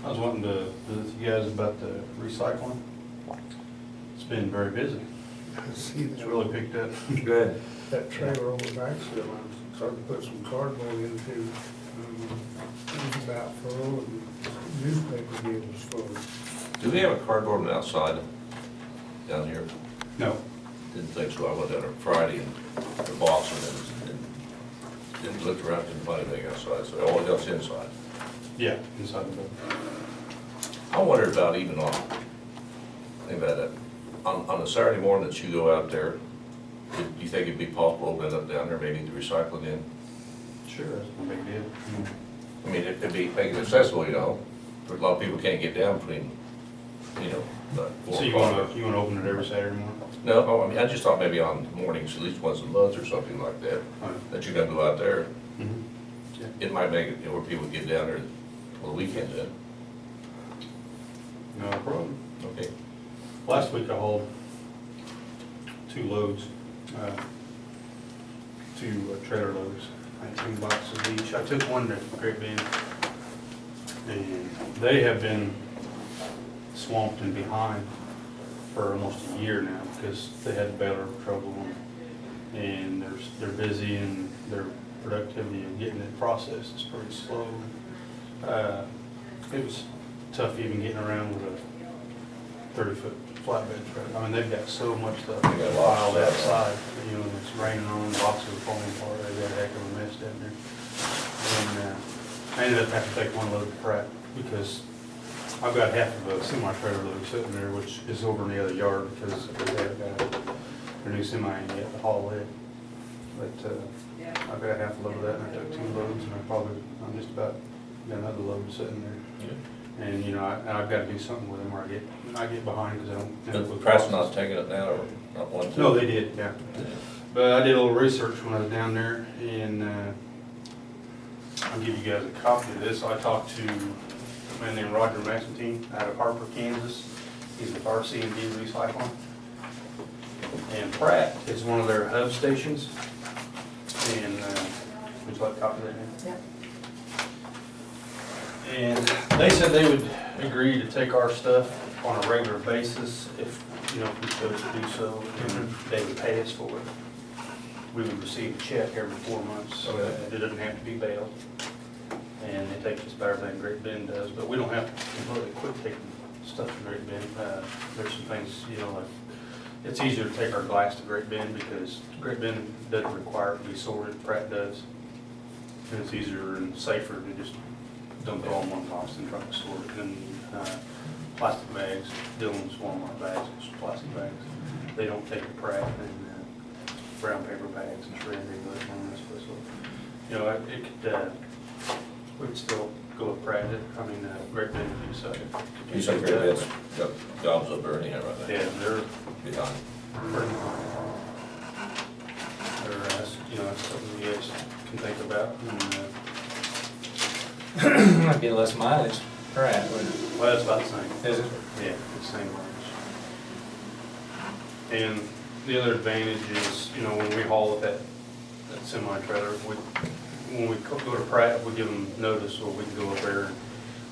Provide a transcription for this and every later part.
I was wanting to visit you guys about the recycling. It's been very busy. I see It's that, really picked up. Good. that trailer over back, so I'm starting to put some cardboard into, it's about full and newspaper deals full. Do we have a cardboard one outside down here? No. Didn't think so. I went down there Friday and the box and didn't look around, couldn't find anything outside, so all else inside. Yeah, inside the building. I wondered about even on, think about that, on a Saturday morning that you go out there, do you think it'd be possible to open it up down there, maybe to recycle it in? Sure, that's no big deal. I mean, it'd be, make it accessible, you know, but a lot of people can't get down between, you know, the 4 So you o'clock. wanna open it every Saturday morning? No, I mean, I just thought maybe on mornings, at least once a month or something like that, that you're gonna go out there. Mm-hmm. Yeah. It might make it, you know, where people get down there on the weekend then. No problem. Okay. Last week I hauled 2 loads, 2 trailer loads, 19 boxes each. I took one to Great Bend, and they have been swamped and behind for almost a year now because they had baler trouble, and they're busy, and their productivity of getting it processed is pretty slow. It was tough even getting around with a 30-foot flatbed truck. I mean, they've got so much stuff They got a lot piled of stuff. outside, you know, and it's raining on, boxes are falling apart, they've got a heck of a mess down there. And I ended up having to take one load to Pratt because I've got half of a semi-trailer load sitting there, which is over in the other yard because they haven't got their new semi in yet to haul it. But I've got half a load of that, and I took 2 loads, and I'm just about got another load sitting there. And, you know, I've got to do something with them or I get behind because I don't. end up But with Pratt's boxes. not taking it now, or not one to? No, they did, yeah. But I did a little research when I was down there, and I'll give you guys a copy of this. I talked to a man named Roger Maxentine out of Harper, Kansas. He's with RC&D Recycling. And Pratt is one of their hub stations. And would you like a copy of that? Nick? Yep. And they said they would agree to take our stuff on a regular basis if, you know, if we chose to do so, and they would pay us for it. We would receive a check every 4 months. Okay. It doesn't have to be bailed. And they take just about everything Great Bend does, but we don't have to completely quit taking stuff from Great Bend. There's some things, you know, like, it's easier to take our glass to Great Bend because Great Bend doesn't require it to be sorted, Pratt does. And it's easier and safer to just dump it all in one box and try to sort it. And plastic bags, Dillon's Walmart bags, it's plastic bags. They don't take the Pratt, and brown paper bags and shredded English on this. So, you know, it could, we could still go with Pratt. Great Bend if you decide. You said Great Bend's got jobs up there anyhow, right now? Yeah, they're Behind. pretty behind. You know, that's something you guys can think about. And, Might be less mileage, Pratt, wouldn't it? well, that's about the same. Is it? Yeah, it's the same range. And the other advantage is, you know, when we haul with that semi-trailer, when we go to Pratt, we give them notice, or we can go up there and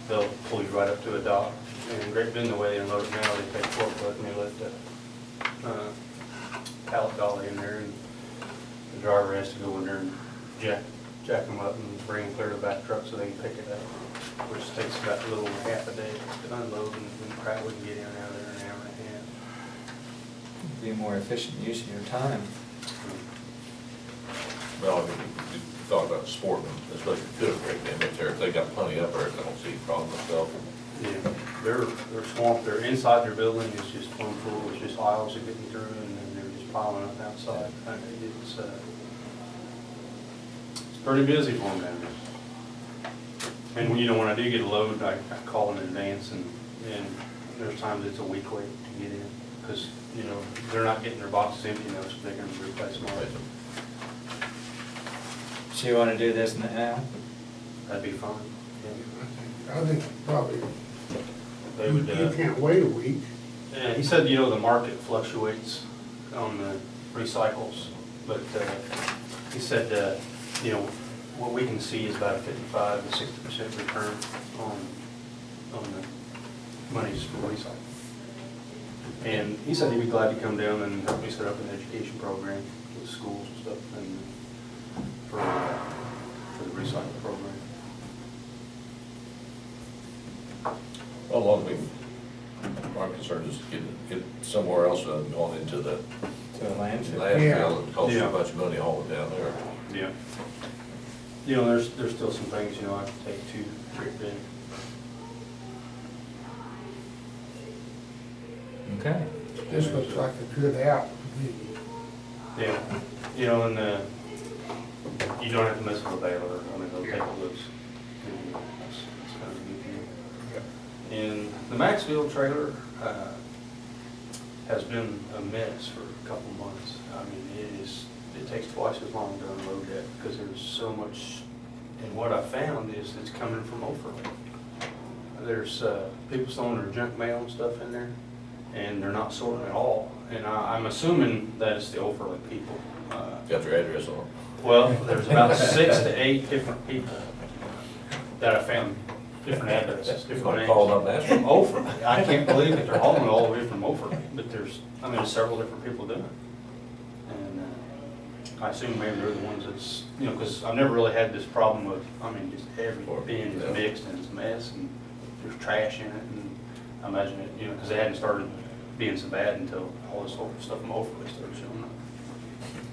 they'll pull you right up to a dock. And Great Bend, the way they unload it now, they take forklift and they let the pallet dolly in there, and the driver has to go in there and jack them up and bring them clear to the back truck so they can pick it up, which takes about a little over half a day to unload, and Pratt wouldn't get in and out of there in an hour and a half. Be a more efficient use of your time. Well, I mean, we thought about sporting, especially if you could have Great Bend up there. If they got plenty up there, I don't see a problem myself. Yeah, they're swamped. They're inside their building. It's just plumb full. It's just aisles are getting through, and then they're just piling up outside. It's pretty busy for them down there. And you know, when I do get a load, I call in advance, and there's times it's a week wait to get in because you know they're not getting their boxes empty now, so they can replace them all. So you want to do this now? That'd be fine. Yeah. I think probably, They would. you can't wait a week. And he said, you know, the market fluctuates on the recycles, but he said, you know, what we can see is about a 55 to 60% return on on the monies for recycling. And he said he'd be glad to come down and help me set up an education program with schools and stuff and for the recycling program. Well, a lot of people, our concern is get somewhere else going into the To a landfill. landfill. It costs Yeah. so much money hauling down there. Yeah. You know, there's still some things, you know, I have to take to Great Bend. Okay. This looks like a good out to me. Yeah, you know, and you don't have to mess with the baler. I mean, they'll take it loose. It's kind of a good deal. And the Maxfield trailer has been a mess for a couple of months. I mean, it takes twice as long to unload that because there's so much. And what I found is it's coming from Overland. There's people throwing their junk mail and stuff in there, and they're not sorting at all. And I'm assuming that it's the Overland people. Got your address on it. Well, there's about 6 to 8 different people that I found, different addresses, different Want to names. call them up and ask them? From Ophir. I can't believe that they're hauling it all the way from Ophir, but there's several different people doing it. And I assume maybe they're the ones that's, you know, because I've never really had this problem of, just every bin is mixed and it's a mess and there's trash in it. And I imagine it, you know, because they hadn't started being so bad until all this stuff from Ophir started showing up.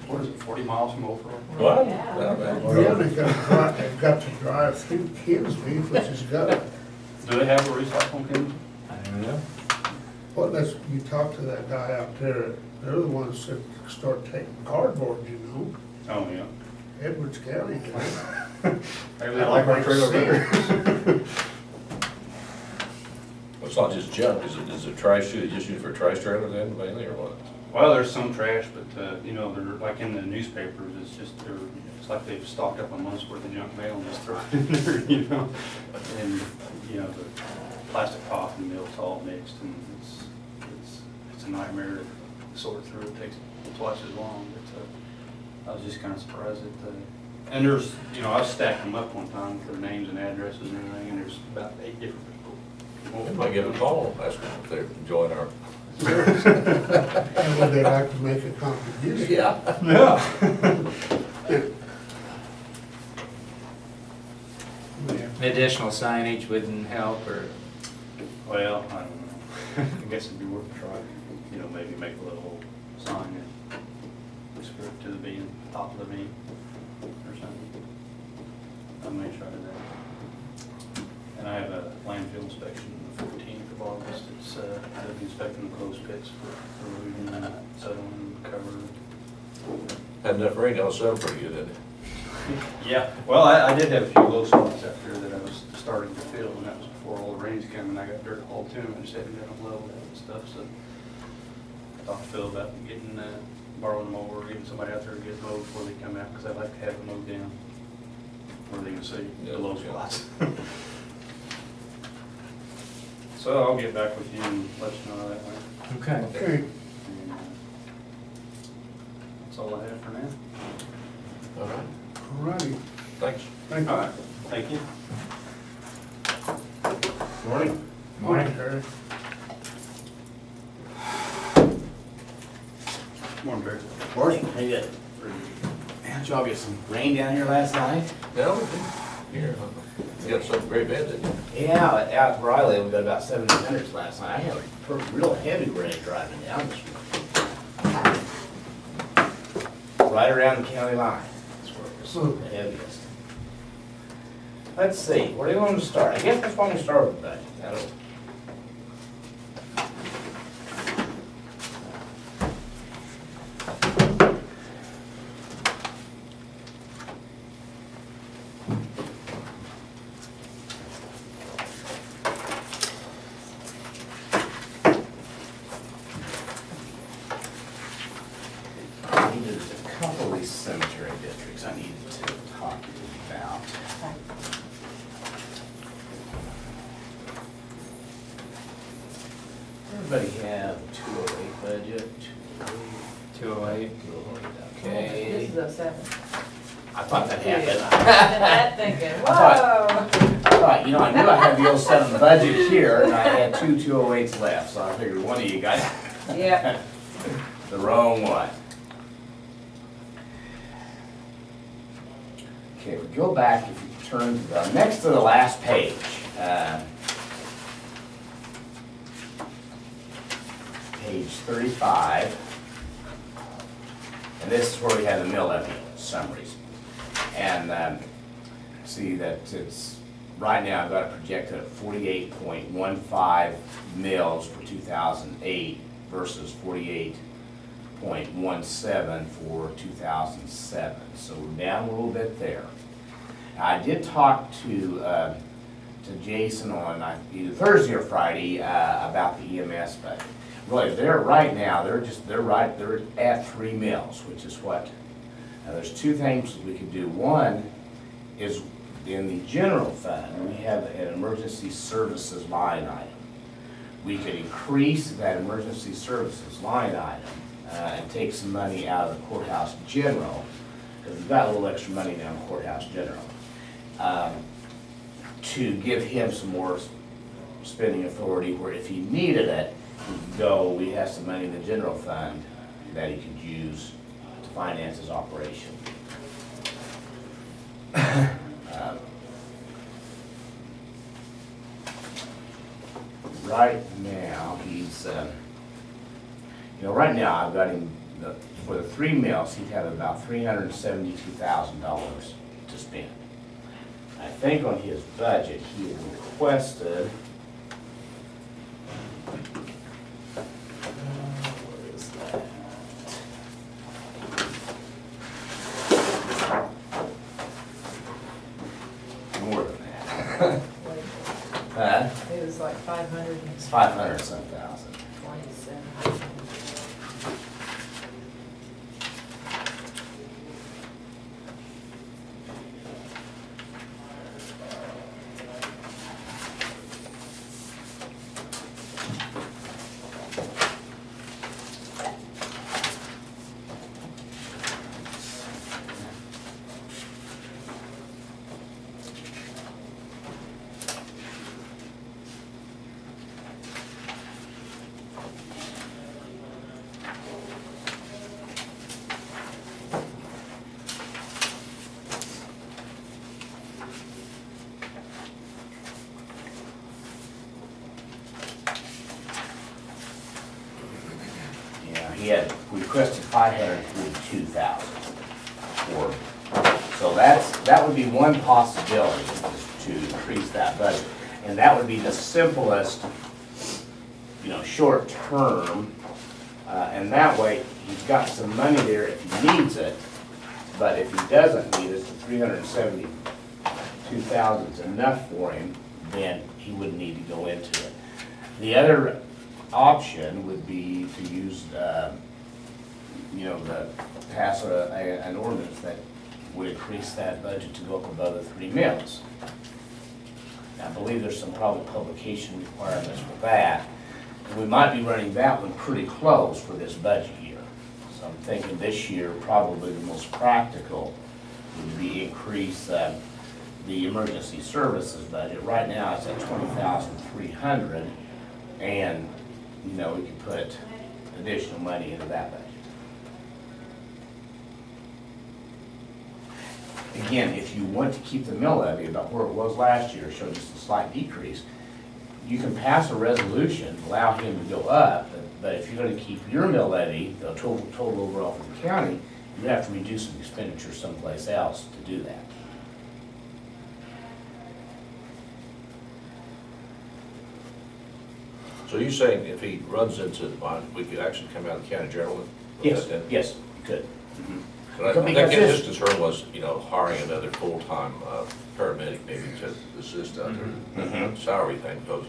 What is it, 40 miles from Ophir? What? Yeah. Not bad. Well, they've got to drive through Kinsby, which is good. Do they have a recycling bin? I don't know. Well, you talk to that guy out there, they're the ones that start taking cardboard, you know, Oh, yeah. Edwards County. Maybe they like our trailer better. Well, it's not just junk, is it trash too? They just use it for trash trailers then, mainly, or what? Well, there's some trash, but, you know, they're like in the newspapers, it's like they've stocked up a month's worth of junk mail and just throw it in there, you know? And, you know, the plastic coffee mill's all mixed and it's a nightmare to sort through. It takes twice as long, but, I was just kind of surprised at and there's, you know, I stacked them up one time with their names and addresses and everything, and there's about 8 different people. We might give a call, ask them if they're enjoying our. And would they like to make a contribution? Yeah. Yeah. Additional signage wouldn't help, or, Well, I don't know. I guess it'd be worth a try. You know, maybe make a little sign and screw it to the beam, top of the beam or something. I may try that. And I have a landfill inspection the 14th of August. It's, I'll be inspecting the closed pits for erosion and settling, cover. Had enough rain down south pretty good, didn't it? Yeah, well, I did have a few low spots out there that I was starting to fill, and that was before all the rains came, and I got dirt hauled to them, I just hadn't got them leveled out and stuff, so I talked to Phil about getting, borrowing them over, getting somebody out there to get it mowed before they come out, because I'd like to have it mowed down, where they can see the low spots. So I'll get back with you and let you know that way. okay. Okay, And, that's all I have for now. All right, all righty, thanks. thank All you. right, thank you. Morning. Morning, Terry. Morning, Barry. Morning, how you doing? Did y'all get some rain down here last night? No, here, you got something very bad, didn't you? Yeah, out where I live, we got about 70 minutes last night. I had a real heavy rain driving down this morning. Right around the county line. That's where it was the heaviest. Let's see, where do you want to start? I guess that's why we start with the budget. That'll- There's a couple of these cemetery districts I needed to talk to you about. Everybody have 208 budget? 208. 208, This okay. is a 7. I thought that happened. That thinking, I whoa. thought, you know, I knew I had the 07 budget here, and I had two 208s left, so I figured one of you guys Yep. the wrong one. Okay, we go back, if you turn to the, next to the last page. Page 35. And this is where we have the mill levy summaries. And see that it's, right now I've got it projected at 48.15 mils for 2008 versus 48.17 for 2007. So we're down a little bit there. I did talk to Jason on either Thursday or Friday about the EMS budget. Really, they're right now, they're at 3 mils, which is what, there's two things we could do. One is in the general fund, we have an emergency services line item. We could increase that emergency services line item and take some money out of the courthouse general, because we've got a little extra money now in the courthouse general, to give him some more spending authority, where if he needed it, he could go, we have some money in the general fund that he could use to finance his operation. Right now, he's, right now I've got him, for the 3 mills, he'd have about $372,000 to spend. I think on his budget, he had requested, where is that? More than that. It was like 500 and It's 500 some thousand. 27. He had requested 542,000 for, so that would be one possibility, is to increase that budget. And that would be the simplest, short term, and that way he's got some money there if he needs it, but if he doesn't need it, the 372,000 is enough for him, then he wouldn't need to go into it. The other option would be to use, pass an ordinance that would increase that budget to go up above the 3 mills. Now, I believe there's some probably publication requirements for that. And we might be running that one pretty close for this budget year. So I'm thinking this year, probably the most practical would be increase the emergency services budget. Right now, it's at 20,300, and we could put additional money into that budget. Again, if you want to keep the mill levy about where it was last year, show just a slight decrease, you can pass a resolution, allow him to go up, but if you're going to keep your mill levy, the total overall for the county, you have to reduce some expenditure someplace else to do that. So you're saying if he runs into the bond, we could actually come out of the county general? Yes, yes, you could. Mhm. But I think Because his concern was, hiring another full-time paramedic maybe to assist out there. Mhm. Salary thing, because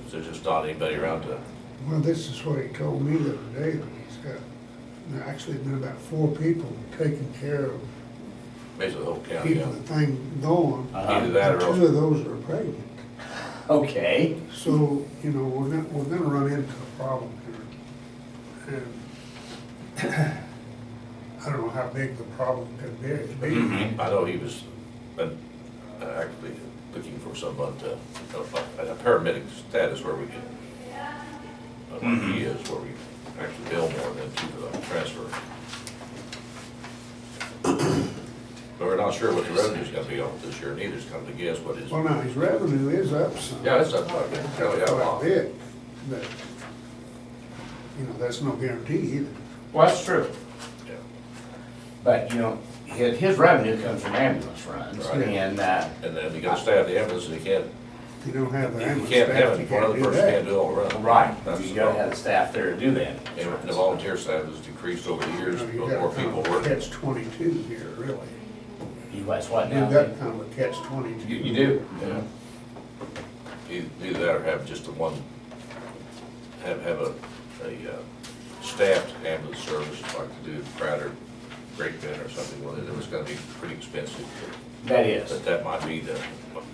there's just not anybody around to, Well, this is what he told me the other day, that he's got, there actually been about 4 people taking care of basically the whole county. keeping the thing going. Either that or And else. 2 of those are pregnant. Okay. So, we're gonna run into a problem here. And I don't know how big the problem could be. I know he was, actually, for someone to, a paramedic status where we can, he is, where we actually bill more than to the transfer. But we're not sure what the revenue's gonna be on it this year, neither's come to guess what his. Well, now, his revenue is up some. Yeah, it's up quite a bit, yeah, a lot. Quite a bit, but, you know, that's no guarantee either. Well, that's true. Yeah. But, you know, his revenue comes from ambulance runs, Right. and, And then you gotta staff the ambulance, and you can't, If you don't have the you ambulance can't have staff, it, you one can't other do person can't that. do all the run. right, That's you the gotta problem. have the staff there to do that. And the volunteer staff has decreased over the years, You know, but you more got kind people of a working. catch-22 here, really. You guys what now? You've got kind of a catch-22. You do. Yeah. Either that or have just the one, have a staffed ambulance service like to do Crowder, Great Bend or something with it. It was gonna be pretty expensive. That is. But that might be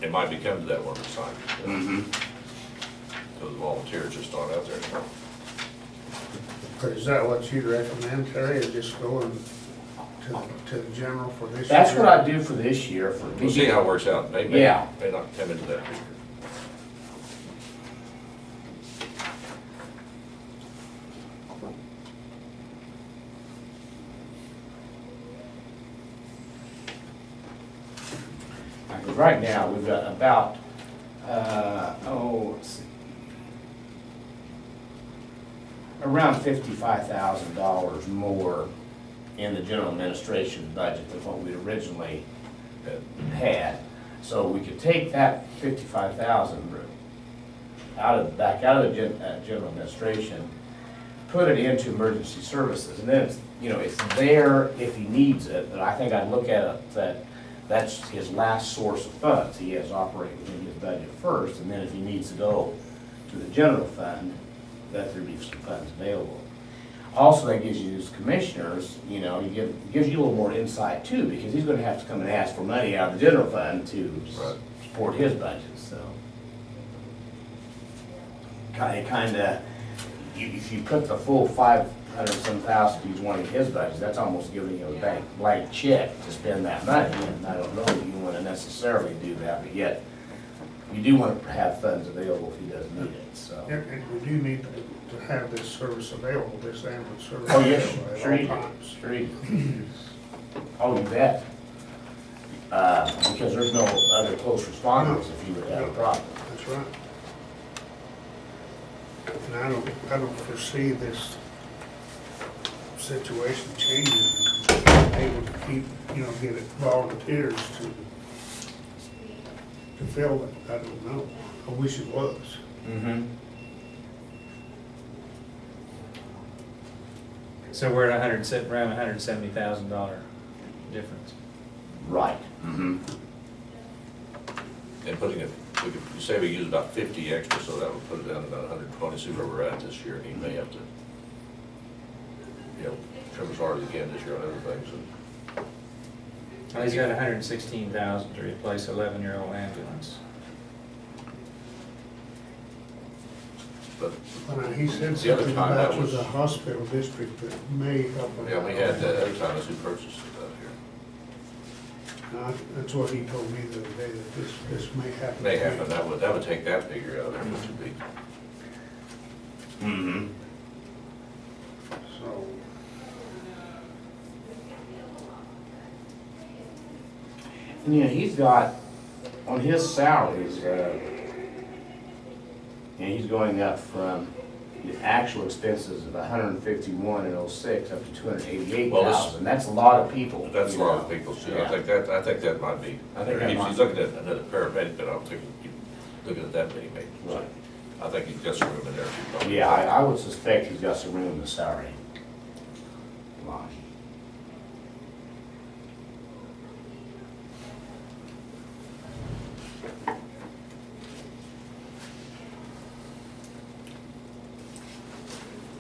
it might become to that one assignment. Mm-hmm. So the volunteers just aren't out there anymore. But is that what you'd recommend, Terry, is just going to the general for this year? That's what I do for this year, for. We'll see how it works out. May Yeah. may not come into that figure. Because right now, we've got about, let's see, around $55,000 more in the general administration budget than what we originally had. So we could take that 55,000 back out of the general administration, put it into emergency services, and then it's, you know, it's there if he needs it. But I think I'd look at it that that's his last source of funds. He has to operate within his budget first, and then if he needs to go to the general fund, that there be some funds available. Also, that gives you as commissioners, you know, gives you a little more insight too, because he's gonna have to come and ask for money out of the general fund to Right. support his budget, so. Kinda, if you put the full 500-some thousand he's wanting his budget, that's almost giving you a blank check to spend that money, and I don't know that you wanna necessarily do that, but yet, you do want to have funds available if he does need it, so. And we do need to have this service available, this ambulance service. Oh, yes, available sure at you all do, times. sure you do. Oh, you bet. Because there's no other close responders if you would have a problem. That's right. And I don't foresee this situation changing, able to keep, you know, get volunteers to fill it. I don't know. I wish it was. Mm-hmm. So we're at around $170,000 difference. Right. Mm-hmm. And putting it, you say we use about 50 extra, so that would put it down to about 120, see where we're at this year, and he may have to, you know, trim as hard as he can this year on other things. Well, he's got $116,000 to replace 11-year-old ambulance. But, Now, he said The other something time about that was- the hospital district that may help. yeah, we had other times who purchased it out here. That's what he told me the other day, that this may happen. May happen, that would take that figure out of it, which would be, Mm-hmm. So, And, you know, he's got, on his salaries, and he's going up from the actual expenses of 151 in '06 up to 288,000. That's a lot of people. that's a you lot know. of people, too. Yeah. I think that might be, I think that might he's be. looking at another paramedic, but I don't think he's looking at that many maybe. So Right. I think he's got some room in there. too, probably. Yeah, I would suspect he's got some room in the salary line.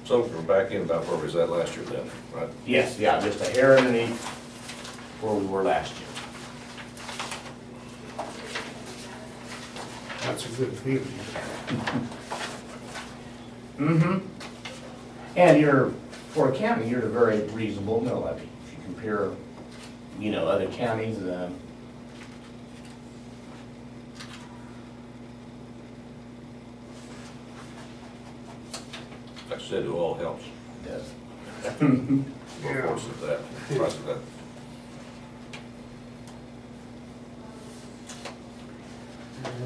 So we're back in about where we was at last year then, right? Yes, yeah, just a hair underneath where we were last year. that's a good feeling. Mm-hmm. And for a county, you're at a very reasonable mill levy. If you compare, you know, other counties, you said, it all helps. It does. Of course, it's that, price of that.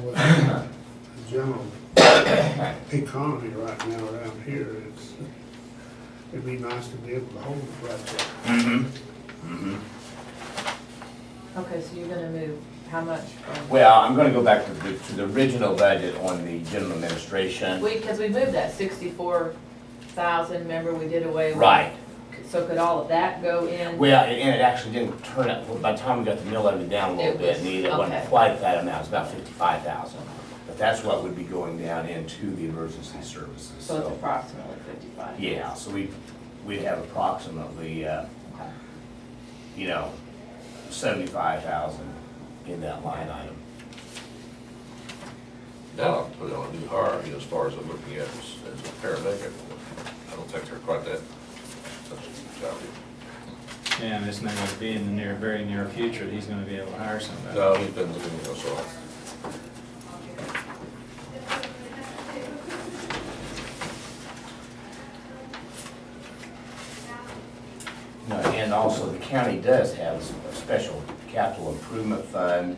With the general economy right now around here, it'd be nice to be able to hold it right there. Mm-hmm. Okay, so you're gonna move how much from? Well, I'm gonna go back to the original budget on the general administration. Because we moved that 64,000, remember we did away with? Right. So could all of that go in? Well, and it actually didn't turn out, by the time we got the mill levy down a little It bit, was- neither, it wasn't okay. quite that amount, it's about 55,000. But that's what would be going down into the emergency services, So it's approximately 55? yeah, so we'd have approximately, Okay. 75,000 in that line item. Now, I'll put it on a new hire, as far as I'm looking at as a paramedic. I don't think they're quite that. Yeah, and it's not gonna be in the very near future, that he's gonna be able to hire somebody. No, he's been doing it, so. And also, the county does have a special capital improvement fund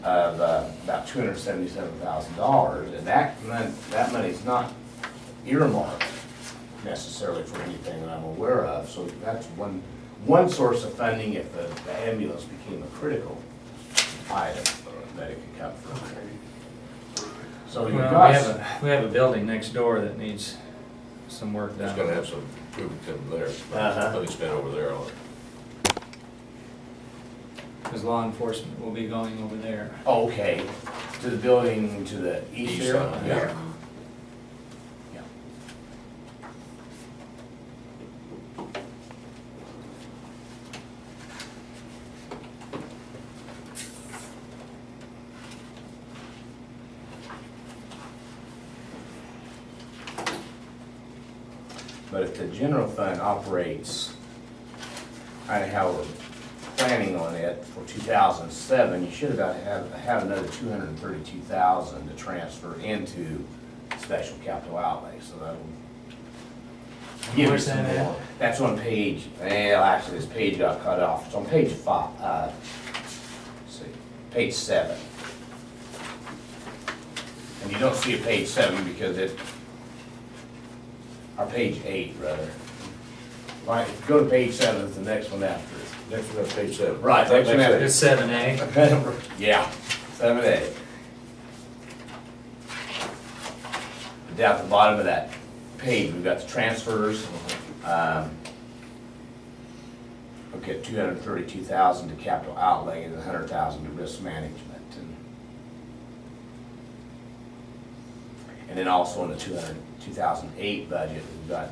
of about $277,000, and that money's not earmarked necessarily for anything that I'm aware of, so that's one source of funding if the ambulance became a critical item that it could come from. So you've Well, got, we have a building next door that needs some work It's done. gonna have some improvement coming there. Money spent over there on it. Because law enforcement will be going over there. okay, to the building to the east East here? side, yeah. Yeah. But if the general fund operates kind of how we're planning on it for 2007, you should about have another 232,000 to transfer into special capital outlay, so that'll give you Where's some that at? more. That's on page, well, actually, this page got cut off. It's on page 5, let's see, page 7. And you don't see a page 7 because or page 8, rather. Right, go to page 7, it's the next one after it. Next one, page 7. Right, next one after. It's 7A. Yeah, 7A. Down at the bottom of that page, we've got the transfers. Look at 232,000 to capital outlay and 100,000 to risk management. And then also in the 2008 budget, we've got,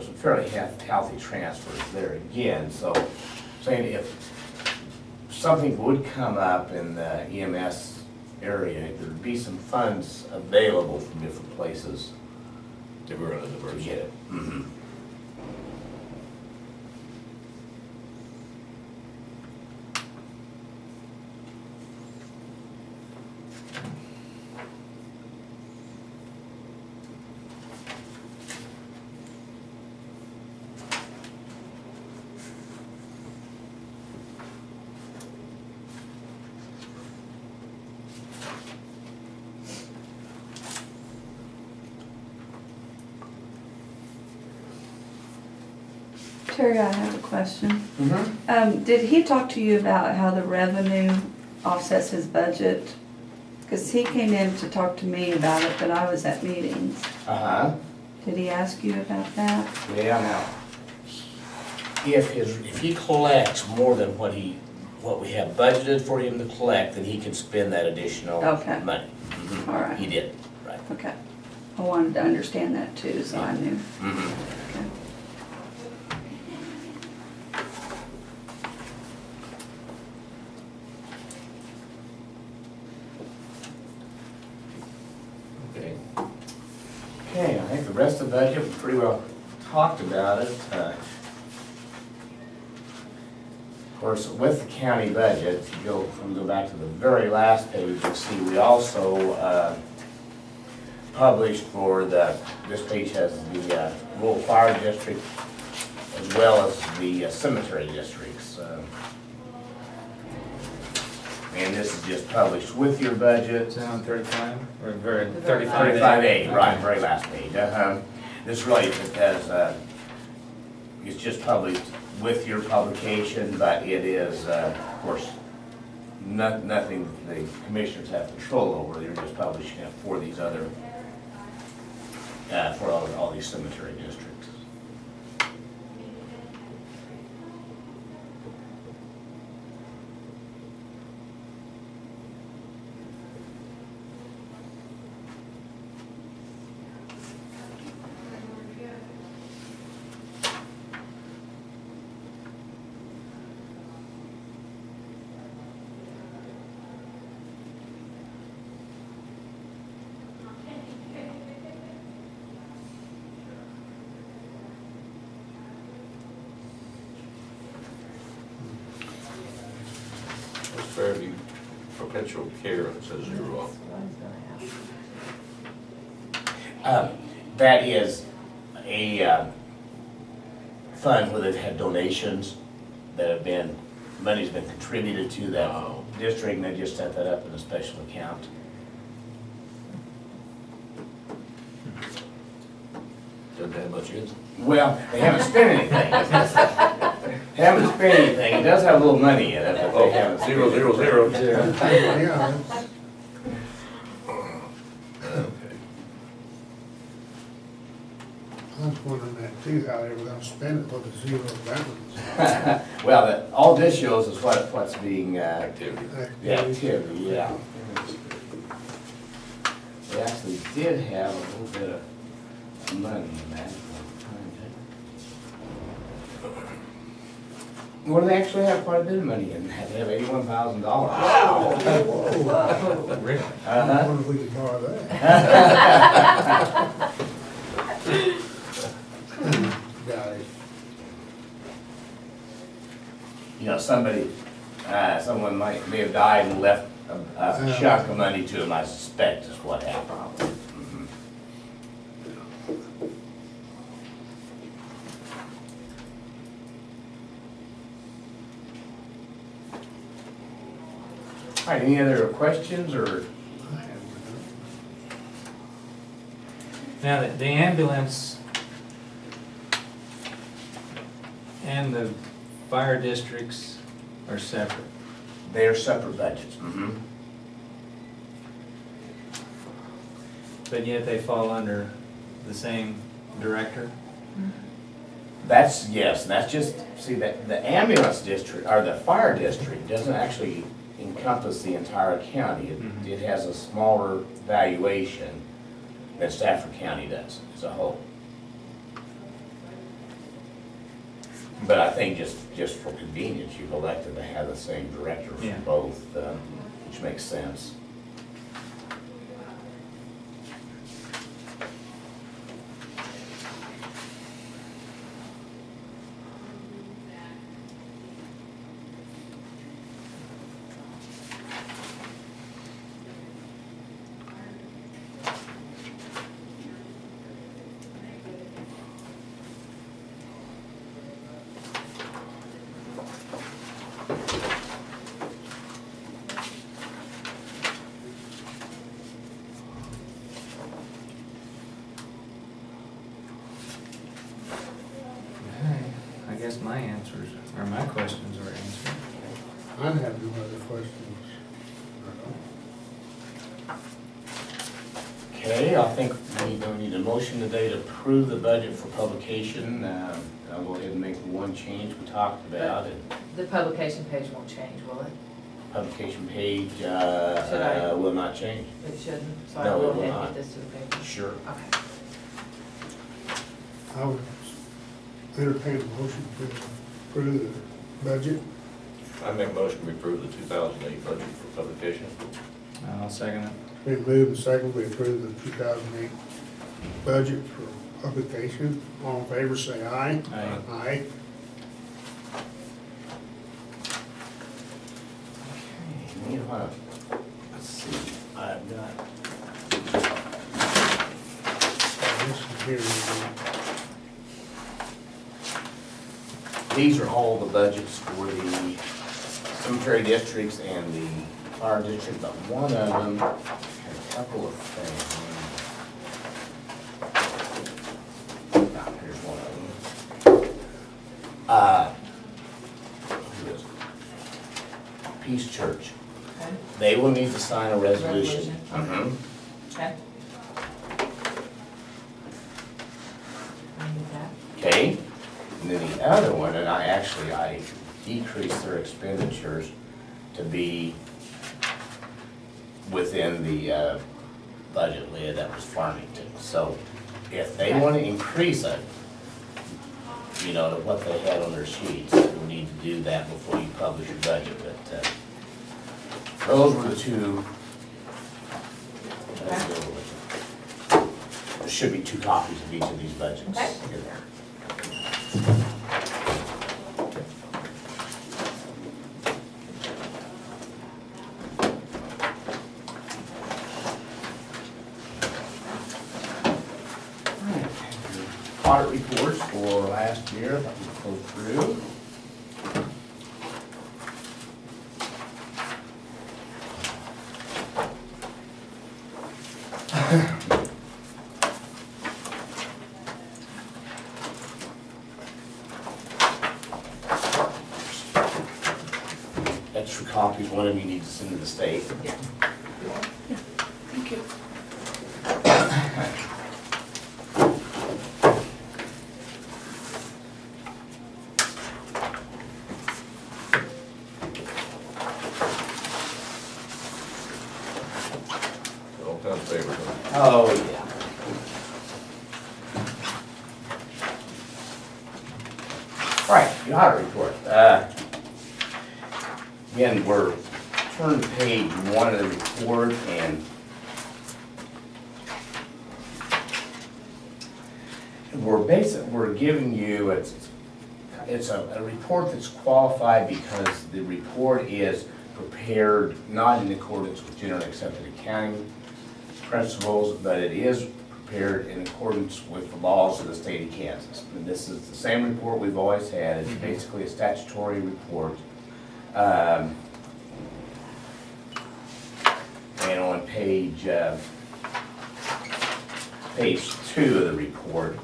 some fairly healthy transfers there again. So saying if something would come up in the EMS area, there'd be some funds available from different places If we're in a to diversion. get it. Mhm. Terry, I have a question. Mhm. Did he talk to you about how the revenue offsets his budget? Because he came in to talk to me about it, but I was at meetings. Uh-huh. Did he ask you about that? Yeah, now, if he collects more than what we have budgeted for him to collect, then he can spend that additional Okay. money. Mhm. All right. He did, right. Okay. I wanted to understand that too, so I knew. Mhm. Okay. Okay. Okay, I think the rest of the budget, we pretty well talked about it. Of course, with the county budget, if you go back to the very last page, you'll see we also published for this page has the rural fire district, as well as the cemetery districts. And this is just published with your budget. Is that on 35, or very, The 35A? 35A, right, very last page. This really, because it's just published with your publication, but it is, of course, nothing the commissioners have control over. They're just publishing it for these other, for all these cemetery districts. What's Fairview perpetual care, it says 0. That is a fund where they've had donations that have been, money's been contributed to that Oh. district, and they just set that up in a special account. Doesn't have much in it. Well, they haven't spent anything. They haven't spent anything. It does have a little money in it, but they haven't. spent 0, 0, 0. Yeah, it's- Okay. I was wondering that too, how they were gonna spend it with a zero balance. Well, all this shows is what's being, Activity. the activity, yeah. They actually did have a little bit of money in that. Well, they actually have quite a bit of money in that. They have $81,000. Really? I Uh-huh. wonder if we could borrow that. Got it. You know, someone may have died and left a chunk of money to him, I suspect is what happened. Mhm. All right, any other questions or? I have Now, the ambulance and the fire districts are separate. They are separate budgets. Mhm. But yet they fall under the same director? That's, yes, that's just, see, that the ambulance district, or the fire district doesn't actually encompass the entire county. Mhm. It has a smaller valuation than Stafford County does as a whole. But I think just for convenience, you've elected to have the same director Yeah. for both, which makes sense. Okay, I guess my answers, or my questions are answered. I have no other questions. Okay, I think we don't need a motion today to approve the budget for publication. I'll go ahead and make one change we talked about, and The publication page won't change, will it? publication page I? will not change. It shouldn't, so No, I'll it go will ahead not. and get this to the paper. Sure. Okay. I would entertain a motion to approve the budget. I make a motion to approve the 2008 budget for publication. I'll second it. Been moved and seconded, we approve the 2008 budget for publication. All in favor, say aye. Aye. Aye. Okay, you know what? Let's see, I've got, This is here, these are all the budgets for the cemetery districts and the fire district, but one of them had a couple of things. Here's one of them. Who is it? Peace Church. Okay. They will need to sign a resolution. Resolution. Okay. I need that. Okay, and then the other one, and I decreased their expenditures to be within the budget lid that was Farmington. So if they want to increase it, you know, to what they had on their sheets, you need to do that before you publish your budget. But those were the two. There should be 2 copies of each of these budgets. Okay. in there. Audit reports for last year that we go through. Extra copies, one of you needs to send to the state. Yeah. Thank you. All done favor. Oh, yeah. All right, the audit report. Again, we're turning to page 1 of the report, and we're giving you, it's a report that's qualified because the report is prepared not in accordance with generally accepted accounting principles, but it is prepared in accordance with the laws of the state of Kansas. And this is the same report we've always had. It's basically a statutory report. And on page 2 of the report,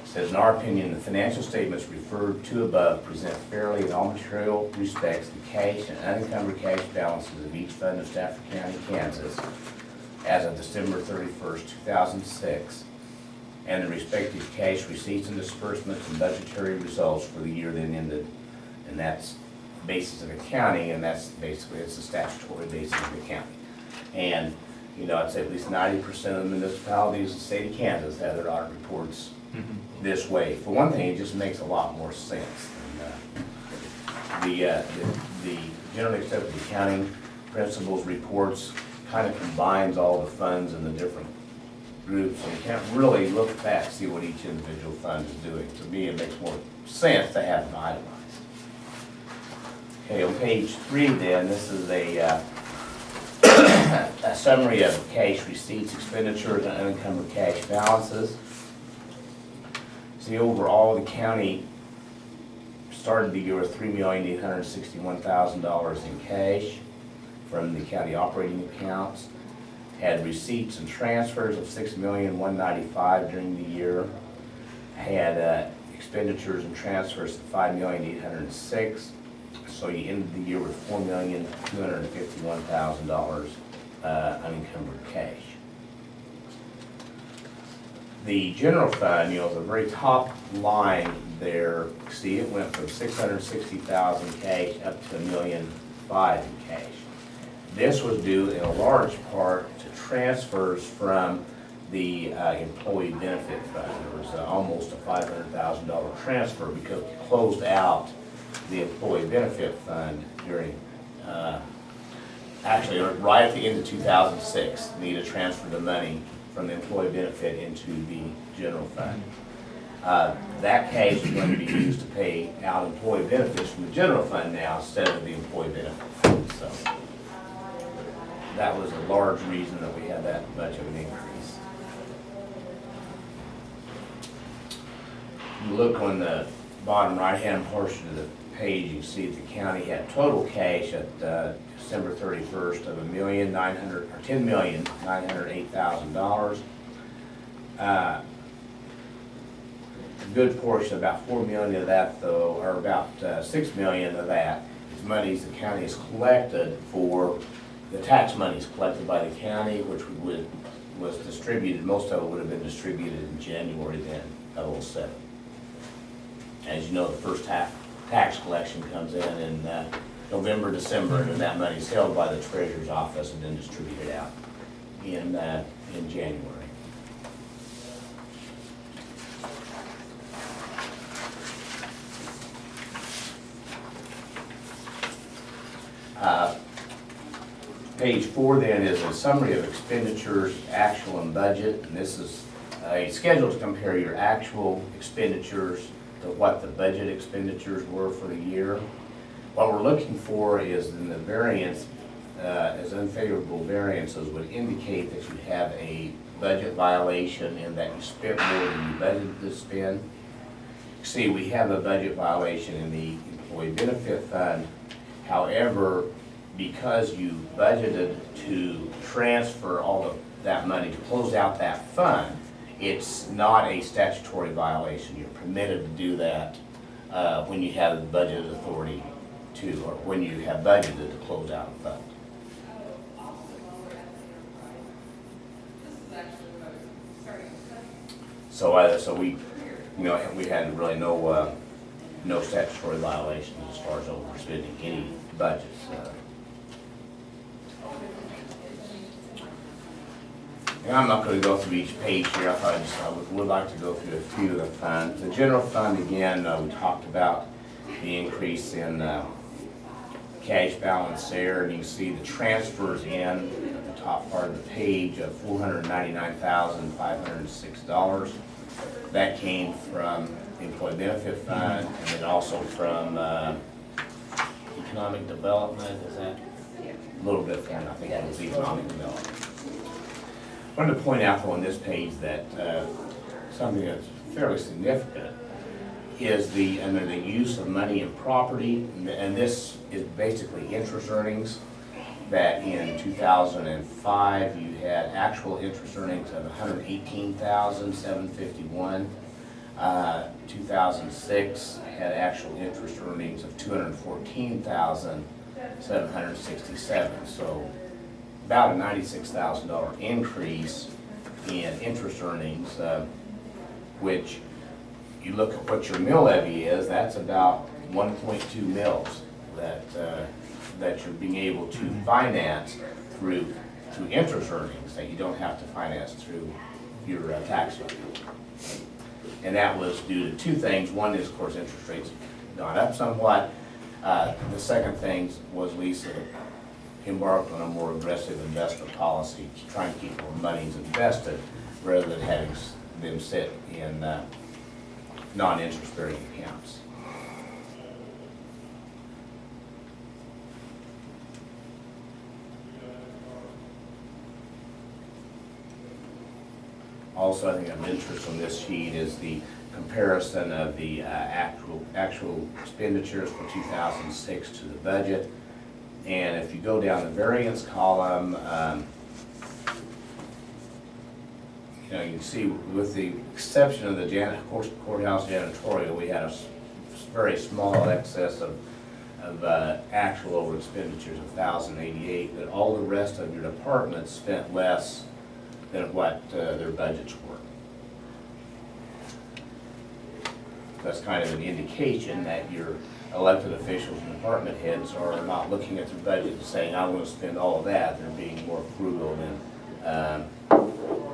says, in our opinion, the financial statements referred to above present fairly in all material respects the cash and unencumbered cash balances of each fund of Stafford County, Kansas, as of December 31st, 2006, and the respective cash receipts and disbursements and budgetary results for the year then ended. And that's the basis of accounting, and that's basically, it's a statutory basis of accounting. And, you know, I'd say at least 90% of the municipalities in the state of Kansas have their audit reports this way. For one thing, it just makes a lot more sense. And, the generally accepted accounting principles reports kind of combines all the funds in the different groups, and you can't really look back and see what each individual fund is doing. To me, it makes more sense to have them itemized. Okay, on page 3 then, this is a summary of cash receipts, expenditures, and unencumbered cash balances. See, overall, the county started the year with $3,861,000 in cash from the county operating accounts. Had receipts and transfers of $6,195,000 during the year. Had expenditures and transfers of $5,806,000. So you ended the year with $4,251,000 unencumbered cash. The general fund, you know, the very top line there, see, it went from $660,000 cash up to $1,005,000 in cash. This was due in a large part to transfers from the employee benefit fund. There was almost a $500,000 transfer because we closed out the employee benefit fund during, actually right at the end of 2006, needed to transfer the money from the employee benefit into the general fund. That cash is going to be used to pay out employee benefits from the general fund now instead of the employee benefit fund. So that was a large reason that we had that much of an increase. You look on the bottom right-hand portion of the page, you can see the county had total cash at December 31st of $10,908,000. A good portion, about $4 million of that though, or about $6 million of that is monies the county has collected for, the tax monies collected by the county, which was distributed, most of it would have been distributed in January then of '07. As you know, the first tax collection comes in November, December, and then that money is held by the treasurer's office and then distributed out in January. Page 4 then is a summary of expenditures, actual and budget, and this is a schedule to compare your actual expenditures to what the budget expenditures were for the year. What we're looking for is in the variance, as unfavorable variances would indicate that you have a budget violation in that you spent more than you budgeted to spend. See, we have a budget violation in the employee benefit fund. However, because you budgeted to transfer all of that money to close out that fund, it's not a statutory violation. You're permitted to do that when you have the budget authority to, or when you have budgeted to close out a fund. So we had really no statutory violations as far as overspending any budgets. And I'm not going to go through each page here. I would like to go through a few of the funds. The general fund, again, we talked about the increase in cash balance there, and you can see the transfers in at the top part of the page of $499,506. That came from the employee benefit fund, and then also from economic development. Is that a little bit from? I think it was economic development. I wanted to point out though on this page that something that's fairly significant is the use of money and property, and this is basically interest earnings. That in 2005 you had actual interest earnings of $118,751. 2006 had actual interest earnings of $214,767. So about a $96,000 increase in interest earnings, which you look at what your mill levy is, that's about 1.2 mills that you're being able to finance through interest earnings that you don't have to finance through your tax levy. And that was due to two things. One is, of course, interest rates have gone up somewhat. The second thing was Lisa embarked on a more aggressive investment policy to try and keep more monies invested rather than having them sit in non-interest bearing accounts. Also, I think of interest on this sheet is the comparison of the actual expenditures for 2006 to the budget. And if you go down the variance column, you can see with the exception of the courthouse janitorial, we had a very small excess of actual over expenditures of $1,088, but all the rest of your departments spent less than what their budgets were. That's kind of an indication that your elected officials and department heads are not looking at their budget and saying, I'm going to spend all of that. They're being more frugal than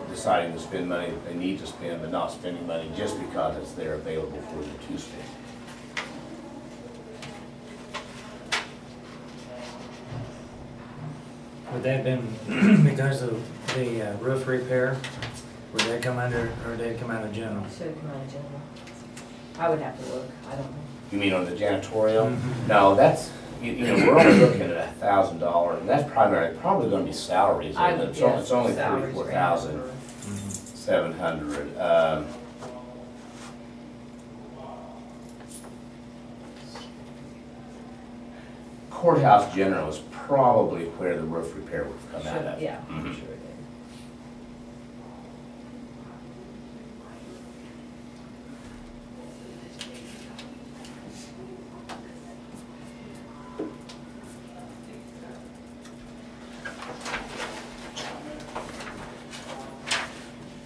deciding to spend money that they need to spend, but not spending money just because it's there available for them to spend. Would that have been because of the roof repair? Would that come under, or would that come out of general? Should come out of general. I would have to look, I don't know. You mean on the janitorial? Mm-hmm. No, that's, we're only looking at $1,000, and that's probably going to be salaries. I would guess it's only salaries, $34,700. Courthouse general is probably where the roof repair would come out of. Yeah, I'm Mhm. sure it did.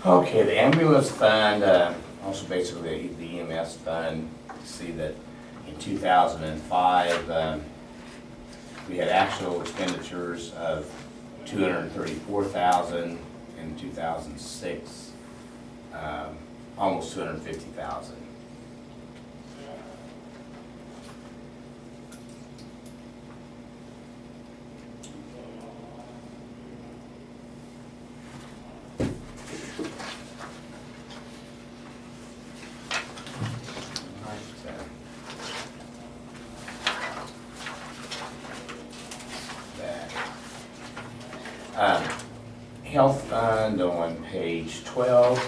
Okay, the ambulance fund, also basically the EMS fund, you see that in 2005, we had actual expenditures of $234,000. In 2006, almost $250,000. Health fund on page 12.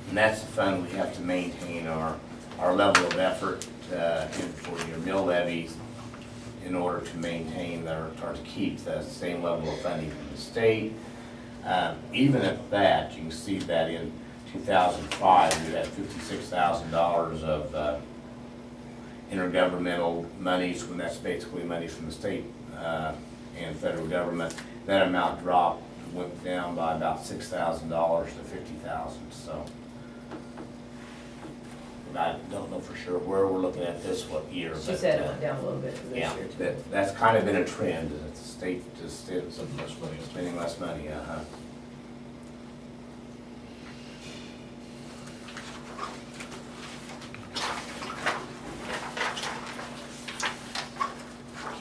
And that's the fund we have to maintain our level of effort for your mill levies in order to maintain or to keep the same level of funding from the state. Even at that, you can see that in 2005, we had $56,000 of intergovernmental monies, when that's basically money from the state and federal government. That amount dropped, went down by about $6,000 to $50,000. So I don't know for sure where we're looking at this what year. She but, said it went down a little bit for this yeah, year too. that's kind of been a trend. That the state just is Some less money. spending less money.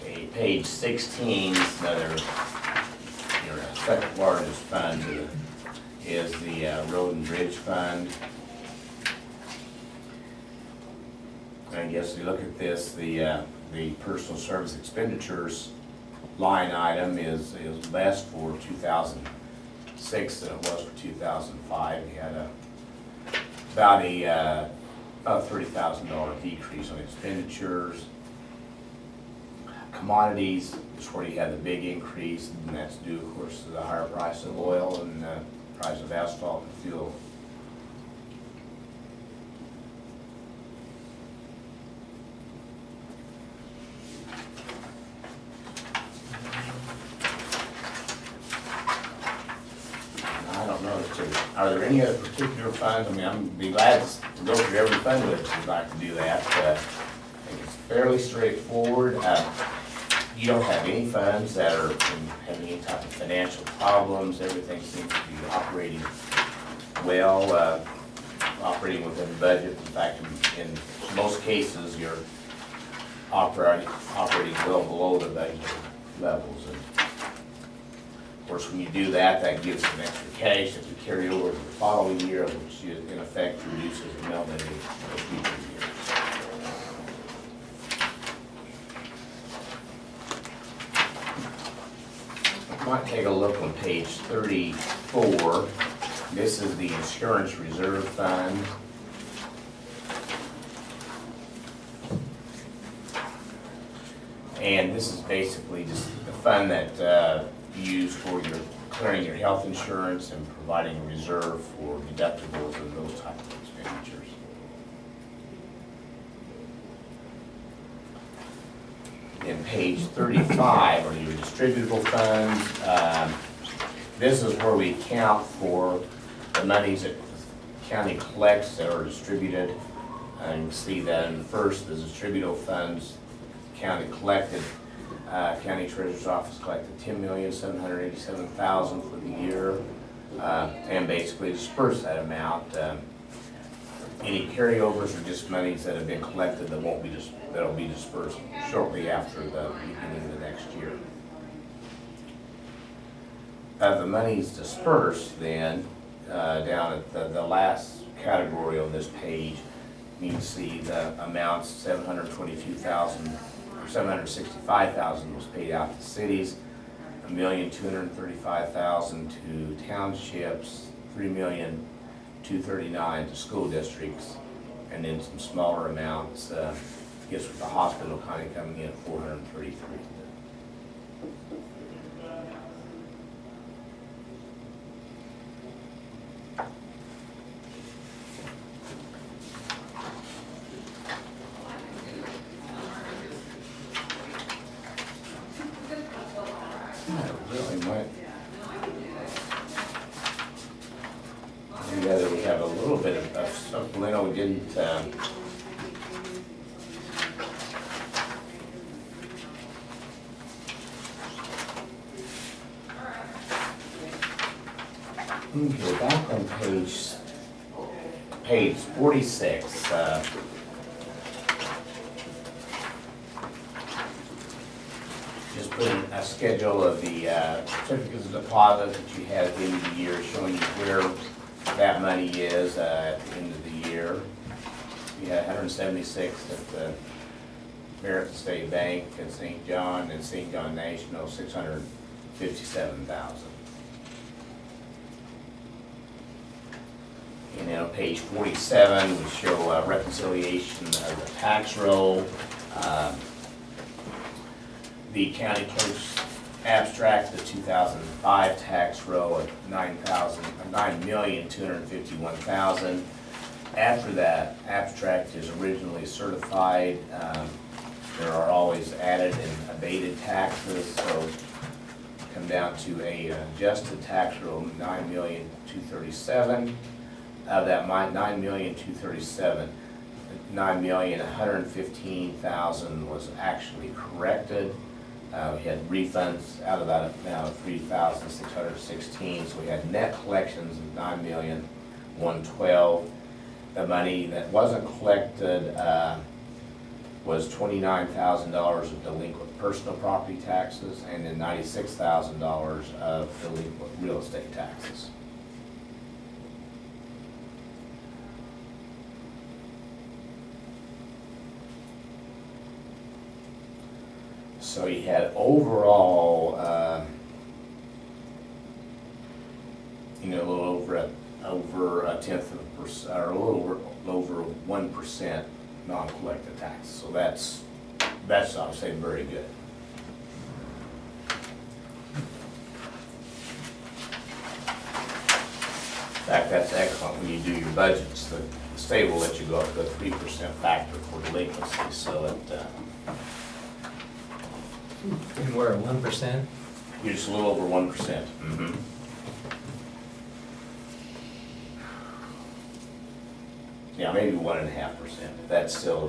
Okay, page 16 is another, your second largest fund is the Road and Bridge Fund. I guess if you look at this, the personal service expenditures line item is less for 2006 than it was for 2005. We had about a $30,000 decrease on expenditures. Commodities is where you had the big increase, and that's due, of course, to the higher price of oil and price of asphalt and fuel. I don't know, are there any other particular funds? I mean, I'd be glad to go through every fund list if you'd like to do that. I think it's fairly straightforward. You don't have any funds that are having any type of financial problems. Everything seems to be operating well, operating within budget. In fact, in most cases, you're operating well below the budget levels. And of course, when you do that, that gives some extra cash that we carry over to the following year, which in effect reduces the mill levy for future years. Might take a look on page 34. This is the insurance reserve fund. And this is basically just the fund that you use for your clearing your health insurance and providing a reserve for deductibles and those types of expenditures. In page 35 are your distributable funds. This is where we account for the monies that the county collects that are distributed. And you can see that in the first, the distributable funds county collected. County Treasurer's Office collected $10,787,000 for the year, and basically dispersed that amount. Any carryovers are just monies that have been collected that that'll be dispersed shortly after the beginning of the next year. The monies dispersed then, down at the last category on this page, you can see the amounts, $765,000 was paid out to cities, $1,235,000 to townships, $3,239,000 to school districts, and then some smaller amounts, I guess with the hospital kind of coming in at $433,000. Really went. Together we have a little bit of supplemental. We didn't. Okay, back on page 46. Just putting a schedule of the certificates of deposit that you had at the end of the year, showing you where that money is at the end of the year. You had 176 at the American State Bank in St. John, and St. John National, 657,000. And then on page 47, we show reconciliation of the tax roll. The county clerk's abstract, the 2005 tax roll at $9,251,000. After that abstract is originally certified, there are always added and abated taxes, so come down to a adjusted tax roll of $9,237,000. Of that $9,237,000, $9,115,000 was actually corrected. We had refunds out of that amount of $3,616, so we had net collections of $9,112,000. The money that wasn't collected was $29,000 of delinquent personal property taxes, and then $96,000 of delinquent real estate taxes. So you had overall, a little over a tenth of a percent, or a little over 1% non-collected tax. So that's I would say very good. In fact, that's excellent when you do your budgets. The state will let you go up to a 3% factor for delinquency, so it. And we're at 1%? You're just a little over 1%. Mm-hmm. Yeah, maybe 1.5%. That's still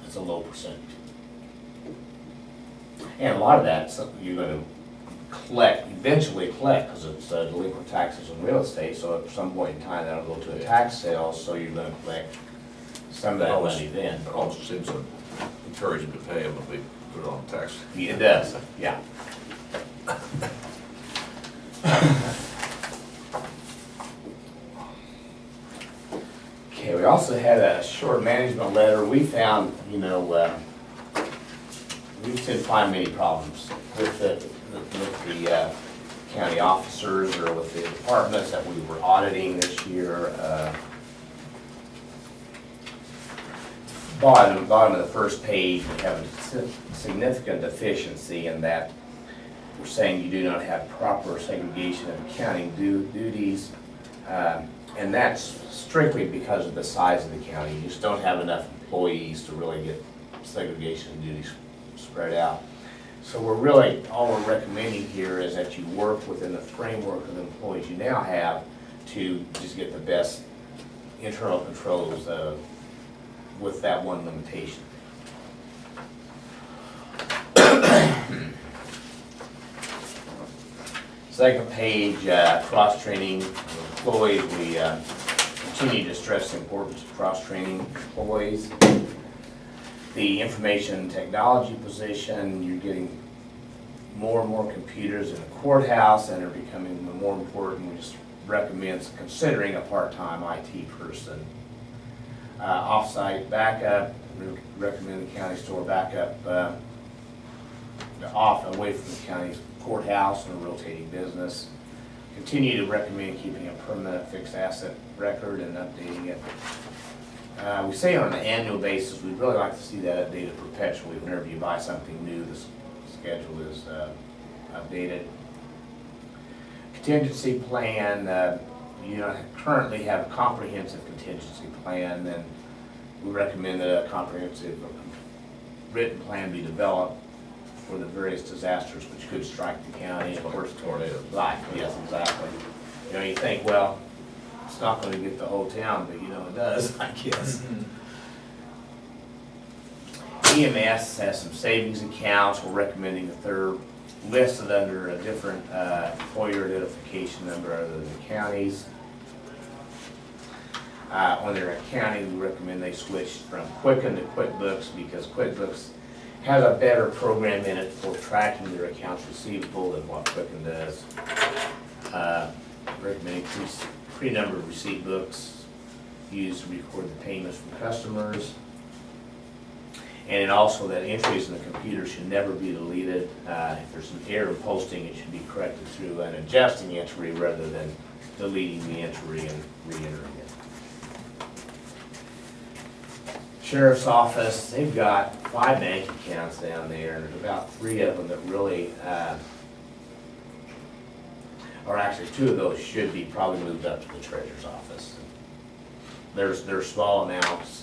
that's a low percentage. And a lot of that you're going to eventually collect, because it's delinquent taxes on real estate. So at some point in time, that'll go to a tax sale. So you're going to collect some of that money then. It also seems to encourage them to pay them if they put it on tax. It does, yeah. Okay, we also had a short management letter. We found, we didn't find many problems with the county officers or with the departments that we were auditing this year. Bottom of the first page, we have a significant deficiency in that we're saying you do not have proper segregation of accounting duties, and that's strictly because of the size of the county. You just don't have enough employees to really get segregation of duties spread out. So all we're recommending here is that you work within the framework of the employees you now have to just get the best internal controls with that one limitation. Second page, cross-training employees. We continue to stress the importance of cross-training employees. The information technology position, you're getting more and more computers in the courthouse and are becoming more important. We just recommend considering a part-time IT person. Off-site backup, we recommend the county store backup away from the county courthouse and a rotating business. Continue to recommend keeping a permanent fixed asset record and updating it. We say on an annual basis, we'd really like to see that updated perpetually. Whenever you buy something new, the schedule is updated. Contingency plan, you don't currently have a comprehensive contingency plan, and we recommend that a comprehensive written plan be developed for the various disasters which could strike the county. Of course, Tornadoes. right, yes, exactly. You know, you think, well, it's not gonna get the whole town, but you know, it does, I guess. EMS has some savings accounts. We're recommending that they're listed under a different employer identification number other than the county's. On their accounting, we recommend they switch from Quicken to QuickBooks because QuickBooks has a better program in it for tracking their accounts receivable than what Quicken does. Recommend increase pre-numbered receipt books used to record the payments from customers. And then also that entries in the computer should never be deleted. If there's an error in posting, it should be corrected through an adjusting entry rather than deleting the entry and re-entering it. Sheriff's Office, they've got 5 bank accounts down there, and there's about 3 of them that really, or actually 2 of those should be probably moved up to the treasurer's office. There's small amounts,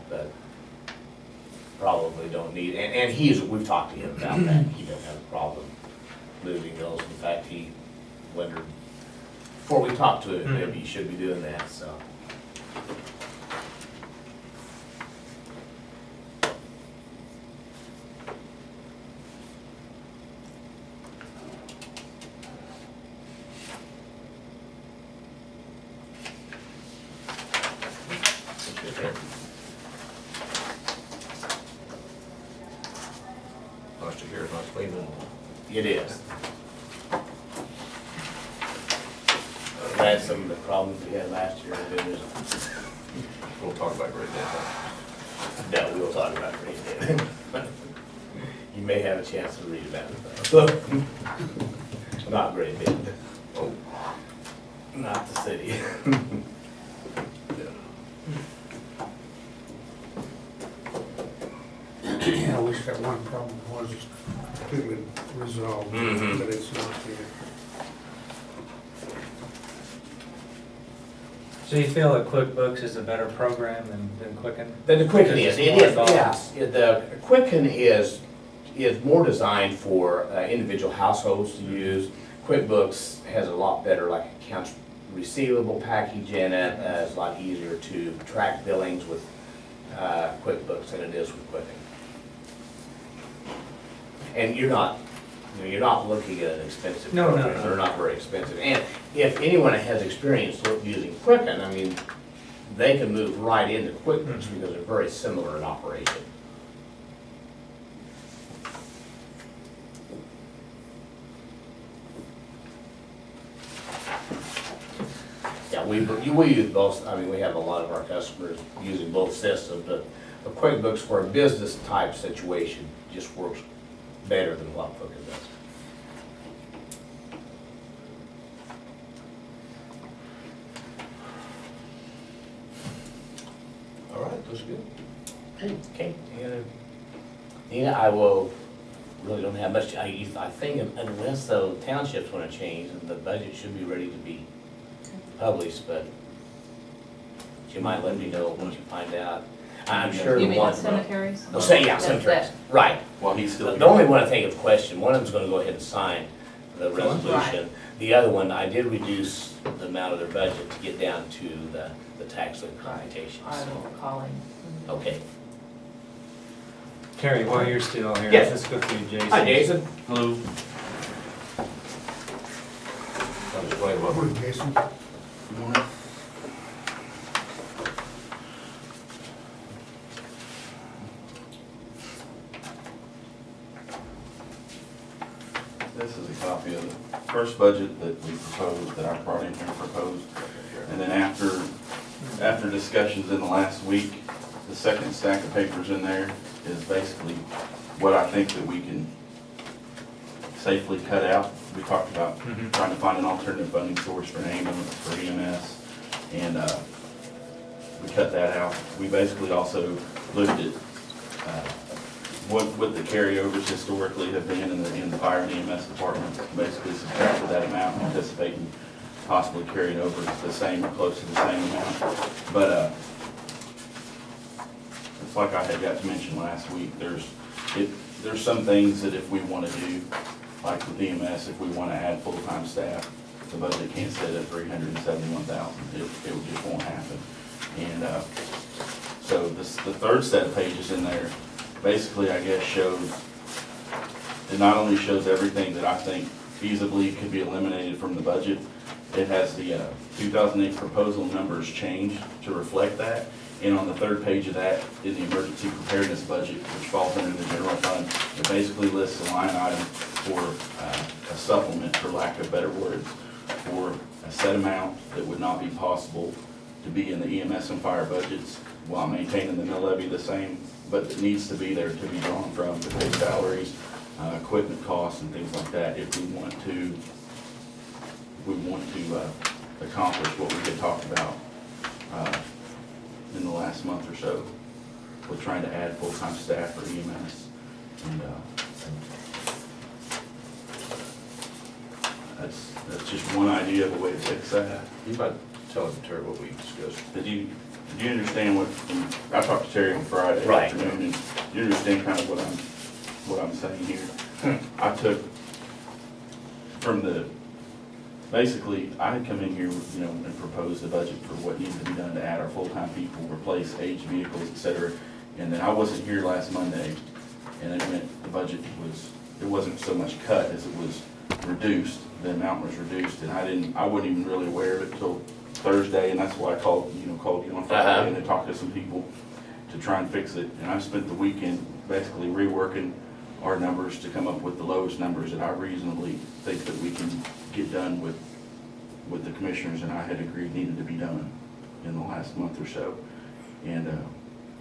but probably don't need, and we've talked to him about that. He doesn't have a problem moving those. In fact, he wondered, before we talked to him, maybe he should be doing that, so. Nice to hear, nice cleaning. It is. Glad some of the problems we had last year have been resolved. We'll talk about Great Dad. No, we will talk about Great Dane. You may have a chance to read about it, though. Not Great Dane. Oh, Not the city. I wish that one problem was completely resolved, Mhm. but it's not here. So you feel that QuickBooks is a better program than Quicken? The Quicken Because is, it's it more is, involved. yes. The Quicken is more designed for individual households to use. QuickBooks has a lot better, like, accounts receivable package in it. It's a lot easier to track billings with QuickBooks than it is with Quicken. And you're not looking at an expensive No, no, program. no. They're not very expensive. And if anyone has experience using Quicken, I mean, they can move right into QuickBooks because they're very similar in operation. Yeah, we use both. I mean, we have a lot of our customers using both systems, but the QuickBooks for a business type situation just works better than what Quicken does. all right, that's good. Okay, Nina, I will, really don't have much, I think unless the townships want to change, and the budget should be ready to be published, but you might let me know once you find out. I'm sure You the mean one. the cemeteries? Oh, say, yeah, That's cemeteries, that. right. While he's still. The only one I think of question, one of them's gonna go ahead and sign the resolution. The other one, I did reduce the amount of their budget to get down to the tax lien computations. I will call him. Okay. Terry, while you're still here, Yes. let's go through Jason. Hi, Jason. Hello. I'll explain what Morning, Jason. This is a copy of the first budget that we proposed, that I brought in here and proposed. And then after discussions in the last week, the second stack of papers in there is basically what I think that we can safely cut out we talked about Mhm. trying to find an alternative funding source for an ambulance, for EMS, and we cut that out. We basically also looked at what the carryovers historically have been in the fire and EMS departments, basically subtracted that amount, anticipating possibly carrying over the same or close to the same amount. But it's like I had got to mention last week, there's some things that if we want to do, like with EMS, if we want to add full-time staff, the budget can't sit at $371,000. It just won't happen. And so the third set of pages in there, basically, I guess it not only shows everything that I think feasibly could be eliminated from the budget, it has the 2008 proposal numbers changed to reflect that. And on the third page of that, in the emergency preparedness budget, which falls under the general fund, it basically lists a line item for a supplement, for lack of better words, for a set amount that would not be possible to be in the EMS and fire budgets while maintaining the mill levy the same, but it needs to be there to be drawn from to pay salaries, equipment costs and things like that if we want to accomplish what we had talked about in the last month or so with trying to add full-time staff for EMS. And that's just one idea of a way to fix that. You might tell him, Terry, what we discussed. Did you understand I talked to Terry on Friday Right. afternoon, and you understand kind of what I'm saying here? I took from basically, I had come in here, and proposed a budget for what needs to be done to add our full-time people, replace aged vehicles, et cetera. And then I wasn't here last Monday, and it meant the budget it wasn't so much cut as it was reduced. The amount was reduced, and I wasn't even really aware of it until Thursday, and that's why I called you on Friday and I talked to some people to try and fix it. And I spent the weekend basically reworking our numbers to come up with the lowest numbers that I reasonably think that we can get done with the commissioners and I had agreed needed to be done in the last month or so. And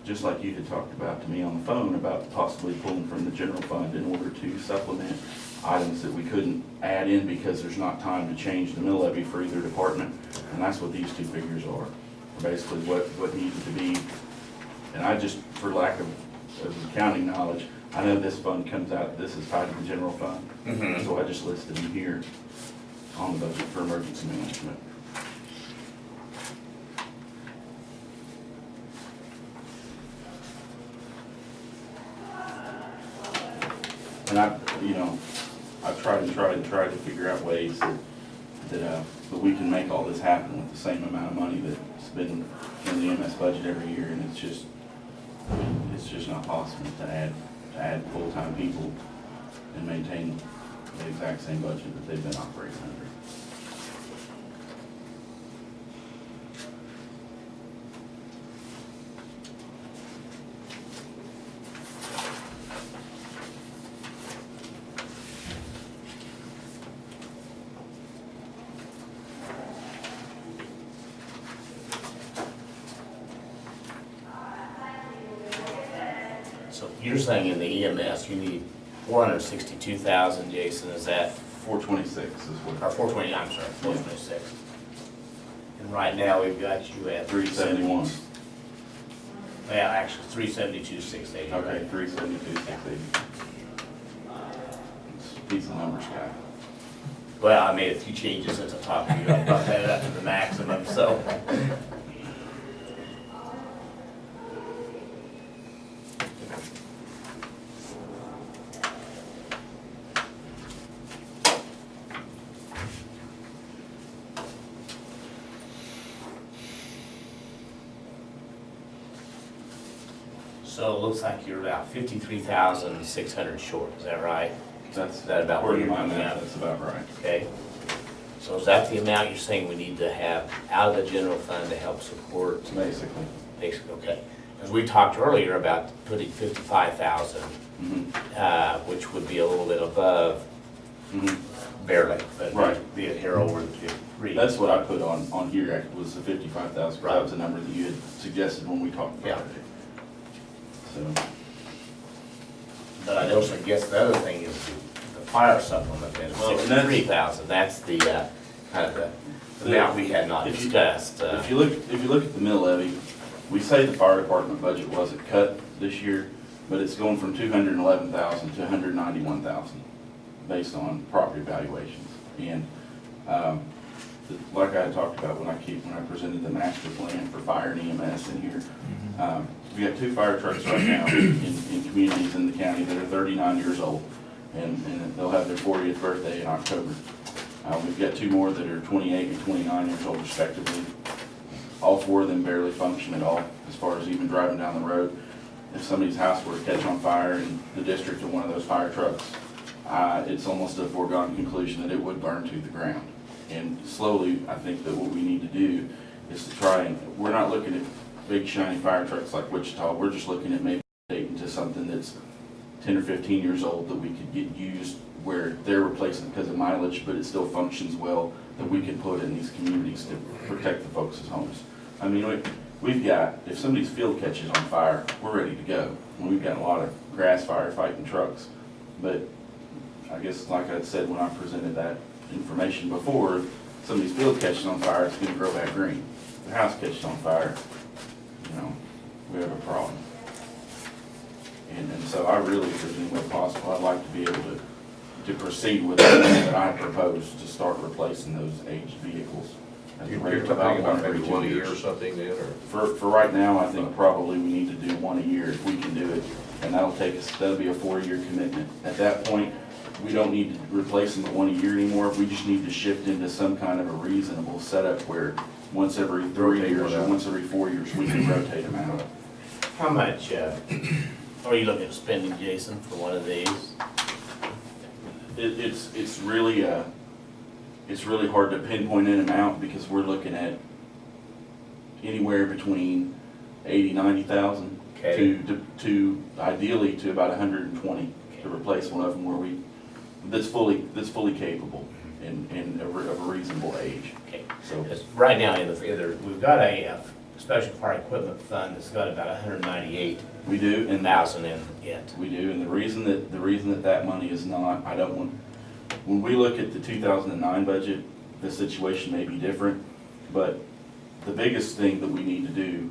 just like you had talked about to me on the phone about possibly pulling from the general fund in order to supplement items that we couldn't add in because there's not time to change the mill levy for either department. And that's what these two figures are, basically what needed to be. And I just, for lack of accounting knowledge, I know this fund comes out, this is tied to the general fund. Mhm. So I just listed them here on the budget for emergency management. And I've tried to figure out ways that we can make all this happen with the same amount of money that's been in the EMS budget every year, and it's just not possible to add full-time people and maintain the exact same budget that they've been operating under. So you're saying in the EMS, you need 462,000, Jason, is that, 426 is what. or 420, I'm sorry, 426. And right now, we've got you at 371. Well, actually, 372,680. Okay, 372,680. He's the numbers guy. Well, I made a few changes since I talked to you, I brought that up to the maximum, so. So it looks like you're about 53,600 short, is that right? That's Is that about where according you're to my coming math, out? that's about right. Okay. So is that the amount you're saying we need to have out of the general fund to help support? Basically. Basically, okay. Because we talked earlier about putting 55,000, which would be a little bit above, barely, but Right. be it here over the 53. That's what I put on here, was the 55,000. Right. That was the number that you had suggested when we talked Yeah. about it. So, But I also guess the other thing is the fire supplement then, Well, and that's- 63,000, that's the, kind of the amount we had not If you- discussed. If you look at the mill levy, we say the fire department budget wasn't cut this year, but it's going from 211,000 to 191,000 based on property valuations. And, like I had talked about when I presented the master plan for fire and EMS in here, we got 2 fire trucks right now in communities in the county that are 39 years old, and they'll have their 40th birthday in October. We've got 2 more that are 28 and 29 years old respectively. All 4 of them barely function at all as far as even driving down the road. If somebody's house were to catch on fire in the district of one of those fire trucks, it's almost a foregone conclusion that it would burn to the ground. And slowly, I think that what we need to do is to try and, we're not looking at big shiny fire trucks like Wichita, we're just looking at maybe updating to something that's 10 or 15 years old that we could get used where they're replacing because of mileage, but it still functions well, that we can put in these communities to protect the folks' homes. I mean, we've got, if somebody's field catches on fire, we're ready to go. And we've got a lot of grass firefighting trucks, but I guess like I said when I presented that information before, somebody's field catches on fire, it's gonna grow back green. If the house catches on fire, you know, we have a problem. And so I really, if there's any way possible, I'd like to be able to proceed with the plan that I proposed to start replacing those aged vehicles. At the rate You're of talking about every maybe 2 1 a year or years. something then, or? For right now, I think probably we need to do 1 a year if we can do it, and that'll be a 4-year commitment. At that point, we don't need to replace them at 1 a year anymore, we just need to shift into some kind of a reasonable setup where once every 3 years or once every 4 years, we can rotate them out. How much are you looking at spending, Jason, for one of these? It's really hard to pinpoint an amount because we're looking at anywhere between 80,000-90,000 Okay. to ideally to about 120 to replace one of them that's fully capable and of a reasonable age. Okay. So Because right now, we've got a special fire equipment fund that's got about 198,000 we do, and in it. we do, and the reason that money is not, when we look at the 2009 budget, the situation may be different, but the biggest thing that we need to do,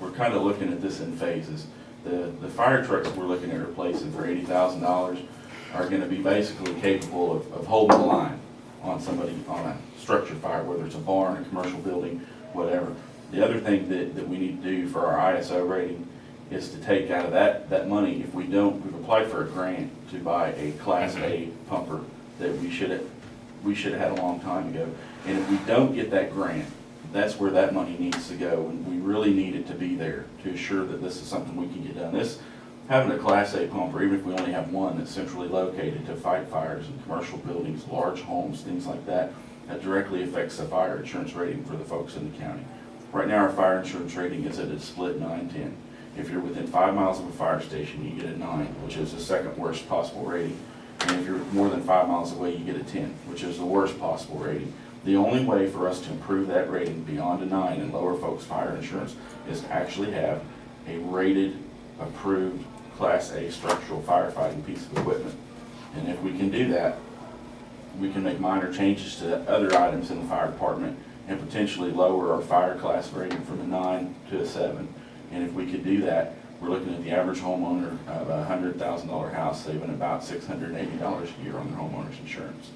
we're kind of looking at this in phases. The fire trucks we're looking at replacing for $80,000 are going to be basically capable of holding the line on a structure fire, whether it's a barn, a commercial building, whatever. The other thing that we need to do for our ISO rating is to take out of that money, if we don't, we've applied for a grant to buy a Class A pumper that we should have had a long time ago. And if we don't get that grant, that's where that money needs to go, and we really need it to be there to assure that this is something we can get done. Having a Class A pumper, even if we only have one that's centrally located to fight fires in commercial buildings, large homes, things like that, that directly affects the fire insurance rating for the folks in the county. Right now, our fire insurance rating is at a split 9-10. If you're within 5 miles of a fire station, you get a 9, which is the second worst possible rating. And if you're more than 5 miles away, you get a 10, which is the worst possible rating. The only way for us to improve that rating beyond a 9 and lower folks' fire insurance is to actually have a rated, approved Class A structural firefighting piece of equipment. And if we can do that, we can make minor changes to other items in the fire department and potentially lower our fire class rating from a 9 to a 7. And if we could do that, we're looking at the average homeowner of a $100,000 house saving about $680 a year on their homeowner's insurance.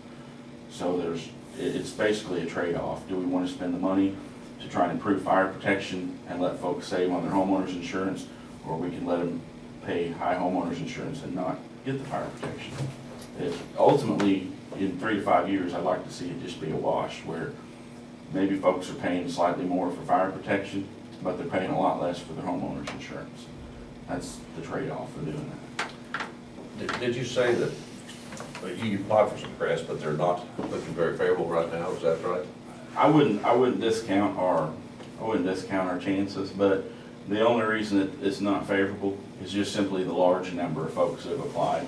So it's basically a trade-off. Do we want to spend the money to try and improve fire protection and let folks save on their homeowner's insurance, or we can let them pay high homeowner's insurance and not get the fire protection? Ultimately, in 3 to 5 years, I'd like to see it just be a wash where maybe folks are paying slightly more for fire protection, but they're paying a lot less for their homeowner's insurance. That's the trade-off for doing that. Did you say that you applied for some grants, but they're not looking very favorable right now, is that right? I wouldn't discount our chances, but the only reason that it's not favorable is just simply the large number of folks that have applied.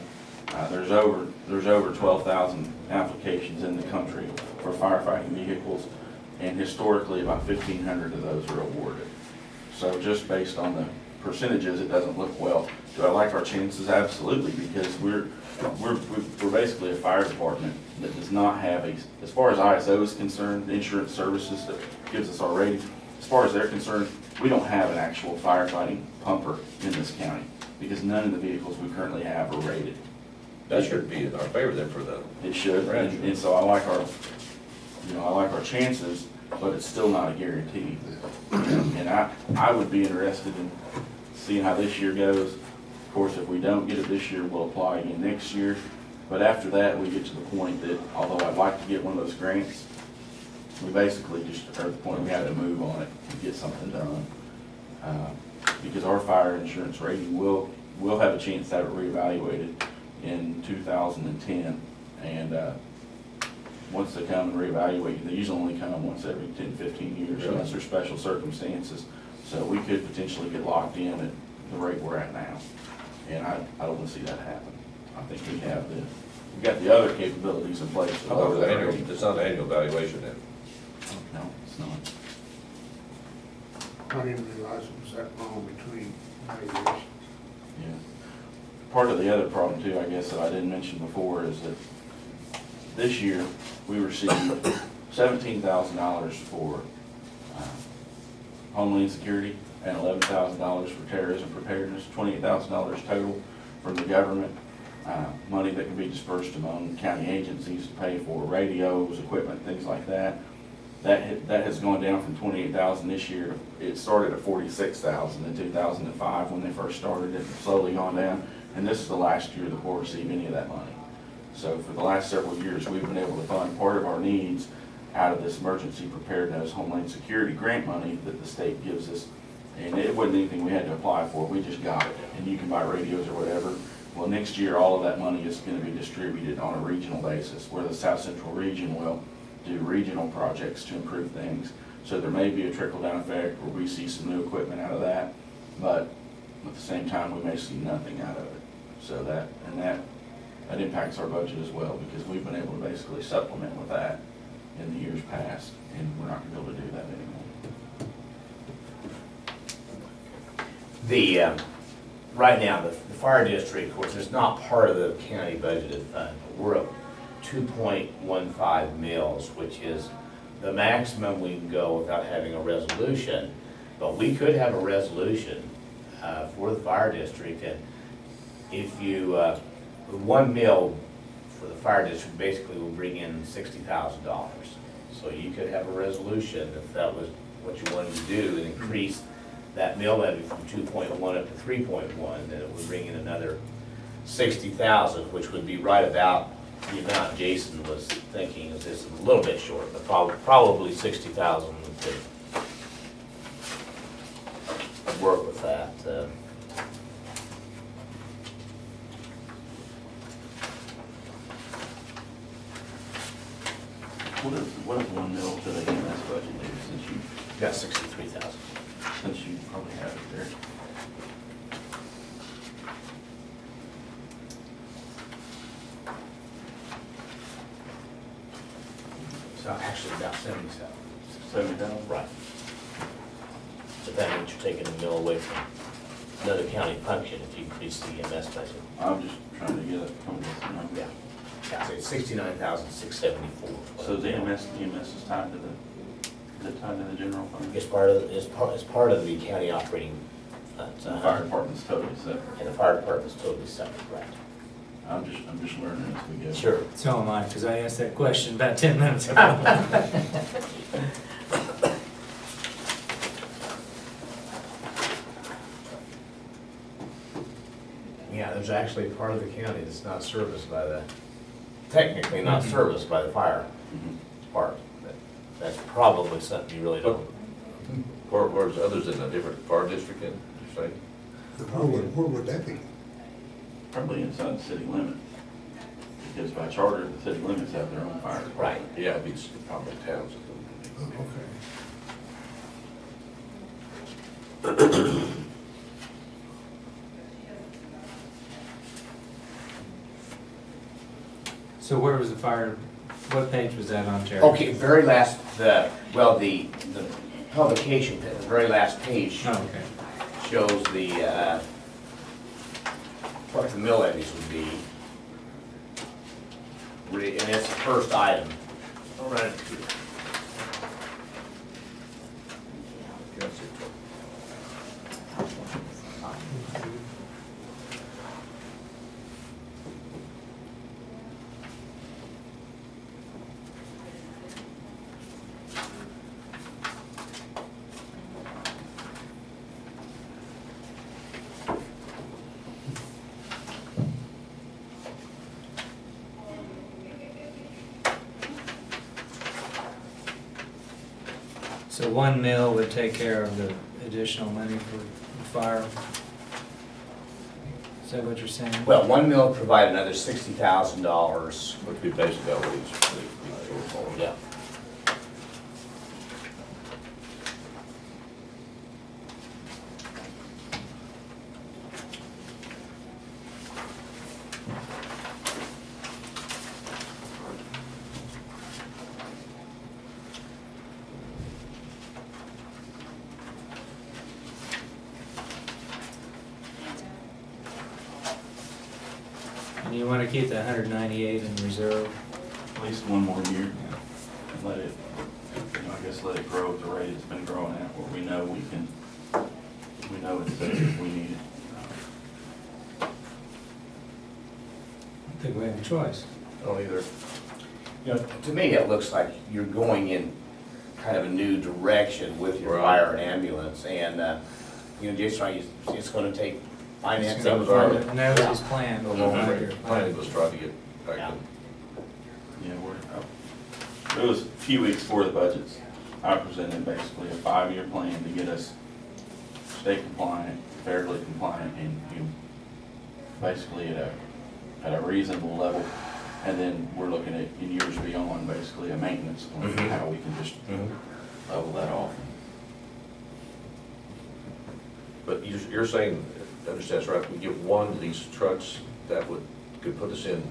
There's over 12,000 applications in the country for firefighting vehicles, and historically about 1,500 of those are awarded. So just based on the percentages, it doesn't look well. Do I like our chances? Absolutely, because we're basically a fire department that does not have a, as far as ISO is concerned, the insurance services that gives us our rating, as far as they're concerned, we don't have an actual firefighting pumper in this county, because none of the vehicles we currently have are rated. That should be in our favor then for the, It should, and so I like our, I like our chances, but it's still not a guarantee. And I would be interested in seeing how this year goes. Of course, if we don't get it this year, we'll apply again next year. But after that, we get to the point that, although I'd like to get one of those grants, we basically just are at the point we have to move on it and get something done. Because our fire insurance rating will have a chance to have it reevaluated in 2010. And once they come and reevaluate, they usually only come once every 10, 15 years, unless there's special circumstances. So we could potentially get locked in at the rate we're at now. And I don't want to see that happen. I think we've got the other capabilities in place. to lower that rating. it's not an annual valuation then. No, it's not. I didn't realize it was that long between valuations. Yeah. Part of the other problem too, I guess, that I didn't mention before is that this year, we received $17,000 for homeland security and $11,000 for terrorism preparedness, $28,000 total from the government. Money that can be dispersed among county agencies to pay for radios, equipment, things like that. That has gone down from $28,000 this year. It started at $46,000 in 2005 when they first started it, slowly gone down. And this is the last year the Corps received any of that money. So for the last several years, we've been able to fund part of our needs out of this emergency preparedness Homeland Security grant money that the state gives us. And it wasn't anything we had to apply for, we just got it. And you can buy radios or whatever. Well, next year, all of that money is going to be distributed on a regional basis, where the South Central region will do regional projects to improve things. So there may be a trickle-down effect where we see some new equipment out of that, but at the same time, we may see nothing out of it. So that impacts our budget as well, because we've been able to basically supplement with that in the years past, and we're not going to be able to do that anymore. Right now, the fire district, of course, it's not part of the county budgeted fund. We're at 2.15 mils, which is the maximum we can go without having a resolution. But we could have a resolution for the fire district, and if you, 1 mil for the fire district basically will bring in $60,000. So you could have a resolution if that was what you wanted to do, and increase that mill levy from 2.1 up to 3.1, then it would bring in another 60,000, which would be right about the amount Jason was thinking. Is this a little bit short, but probably 60,000 would work with that. What is 1 mil to the EMS budget do since you Got 63,000. Since you probably have it there? So actually about 77. 70,000? Right. But that means you're taking a mill away from another county function if you increase the EMS budget. I'm just trying to get a number. Yeah. Yeah, so it's 69,674. So the EMS is tied to the general fund? It's part of the county operating funds. The fire department's totally separate. And the fire department's totally separate, right? I'm just learning as we go. Sure. So am I, because I asked that question about 10 minutes ago. Yeah, there's actually a part of the county that's not serviced by technically not serviced by the fire department. That's probably something you really don't. Where's others in a different fire district in, you say? Where would that be? Probably inside the city limit. Because by charter, the city limits have their own fire department. Right. Yeah, it'd be probably towns. Oh, okay. So where was the fire, what page was that on, Terry? Okay, very last, the publication, the very last page Oh, okay. shows the, what the mill levies would be. And it's the first item. All right. So 1 mil would take care of the additional money for the fire? Is that what you're saying? Well, 1 mil would provide another $60,000. Would be basically what he's. Yeah. And you want to keep the 198 in reserve? At least one more year, and let it, I guess let it grow at the rate it's been growing at, where we know it's there if we need it. I think we have a choice. I don't either. You know, to me, it looks like you're going in kind of a new direction with your Right. fire and ambulance, and, you know, just trying, it's gonna take financing. That was our- And that was his plan. The long-range plan was trying to get back Yeah. in. Yeah, it was a few weeks before the budgets. I presented basically a 5-year plan to get us state compliant, federally compliant, and basically at a reasonable level. And then we're looking at, in years beyond, basically a maintenance plan, Mhm. how we can just level that off. But you're saying, understand this right, if we get one of these trucks, that could put us in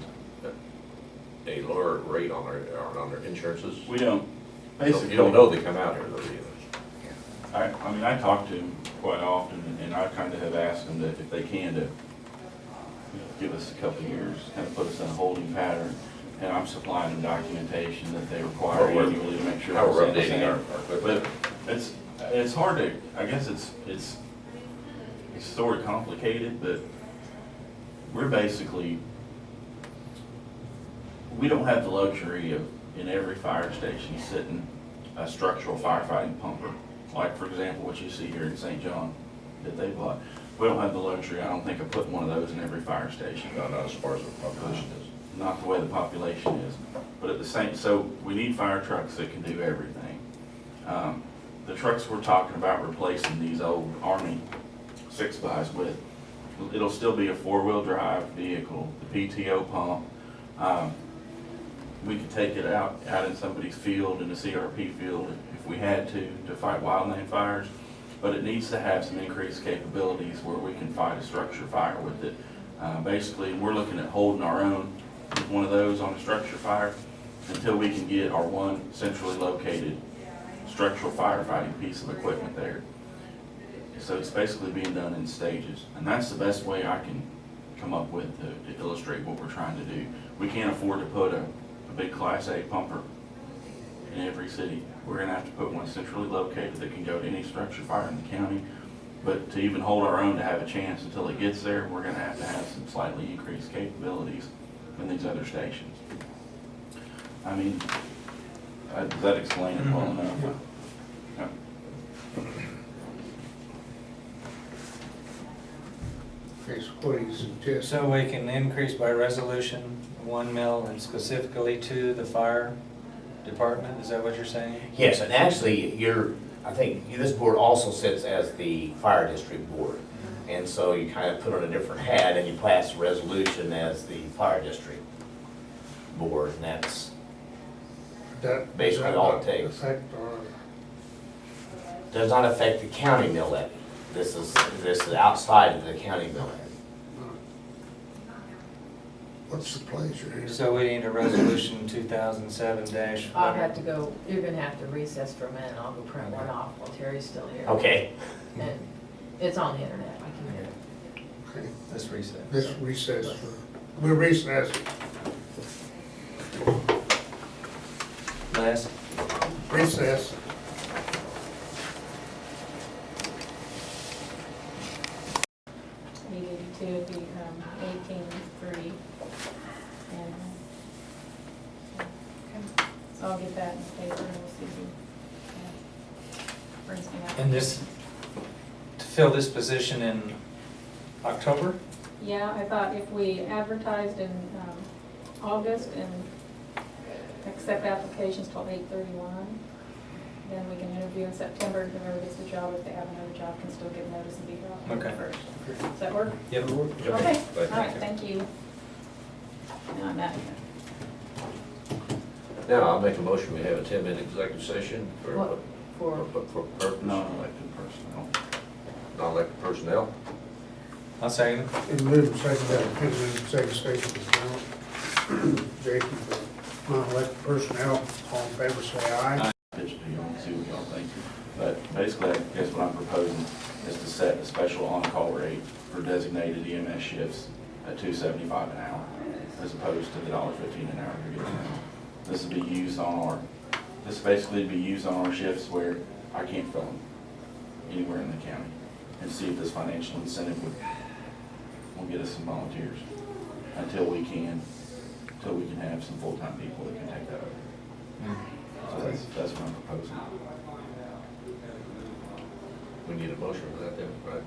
a lower rate on our insurances? We don't, You basically. don't know they come out here though, do you? I mean, I talk to them quite often, and I kind of have asked them that if they can to give us a couple of years, kind of put us in a holding pattern, and I'm supplying them documentation that they require How we're- annually to make sure. How we're it's the updating same. our equipment. But it's hard to, I guess it's sort of complicated, but we're basically, we don't have the luxury of, in every fire station, sitting a structural firefighting pumper. Like, for example, what you see here in St. John that they bought. We don't have the luxury, I don't think, of putting one of those in every fire station. Not as far as the population is. Not the way the population is. But at the same, so we need fire trucks that can do everything. The trucks we're talking about replacing these old Army 6x with, it'll still be a 4-wheel drive vehicle, the PTO pump. We could take it out in somebody's field, in the CRP field, if we had to fight wildland fires. But it needs to have some increased capabilities where we can fight a structure fire with it. Basically, we're looking at holding our own with one of those on a structure fire until we can get our one centrally located structural firefighting piece of equipment there. So it's basically being done in stages. And that's the best way I can come up with to illustrate what we're trying to do. We can't afford to put a big Class A pumper in every city. We're gonna have to put one centrally located that can go to any structure fire in the county. But to even hold our own to have a chance until it gets there, we're gonna have to have some slightly increased capabilities in these other stations. I mean, does that explain it well enough? Yeah. Okay, so what do you suggest? So we can increase by resolution 1 mil and specifically to the fire department, is that what you're saying? Yes, and actually, I think this board also sits as the fire district board. And so you kind of put on a different hat and you pass a resolution as the fire district board, and that's That- basically does that all it not takes. affect our- does not affect the county mill levy. This is outside of the county mill levy. What's the pleasure here? So we need a resolution 2007 dash. I'll have to go, you're gonna have to recess for a minute, I'll go print one off while Terry's still here. Okay. And It's on the internet, I can hear it. Okay, This recess. this recess, we're recessed, Les? recess. $882 would be 18.3. And okay. So I'll get that in the paper and we'll see who brings me up. And this, to fill this position in October? Yeah, I thought if we advertised in August and accept applications till 8/31, then we can interview in September, whoever gets the job, if they have another job, can still give notice and be here October Okay. 1st. Does that work? Yep. Okay, all right, thank you. Now I'm out of here. Now, I'll make a motion, we have a 10-minute executive session What? For, for purpose, Non-elected personnel. non-elected personnel. I'll second it. And move and second that, opinion, executive session is now. Jason, for non-elected personnel, all in favor, say aye. Pitch to you and see what y'all think. But basically, I guess what I'm proposing is to set a special on-call rate for designated EMS shifts at $2.75 an hour, as opposed to the $1.15 an hour you're getting now. This will be used on this basically be used on our shifts where I can't fill them anywhere in the county, and see if this financial incentive will get us some volunteers until we can have some full-time people that can take that over. So that's what I'm proposing. We need a motion for that then, right?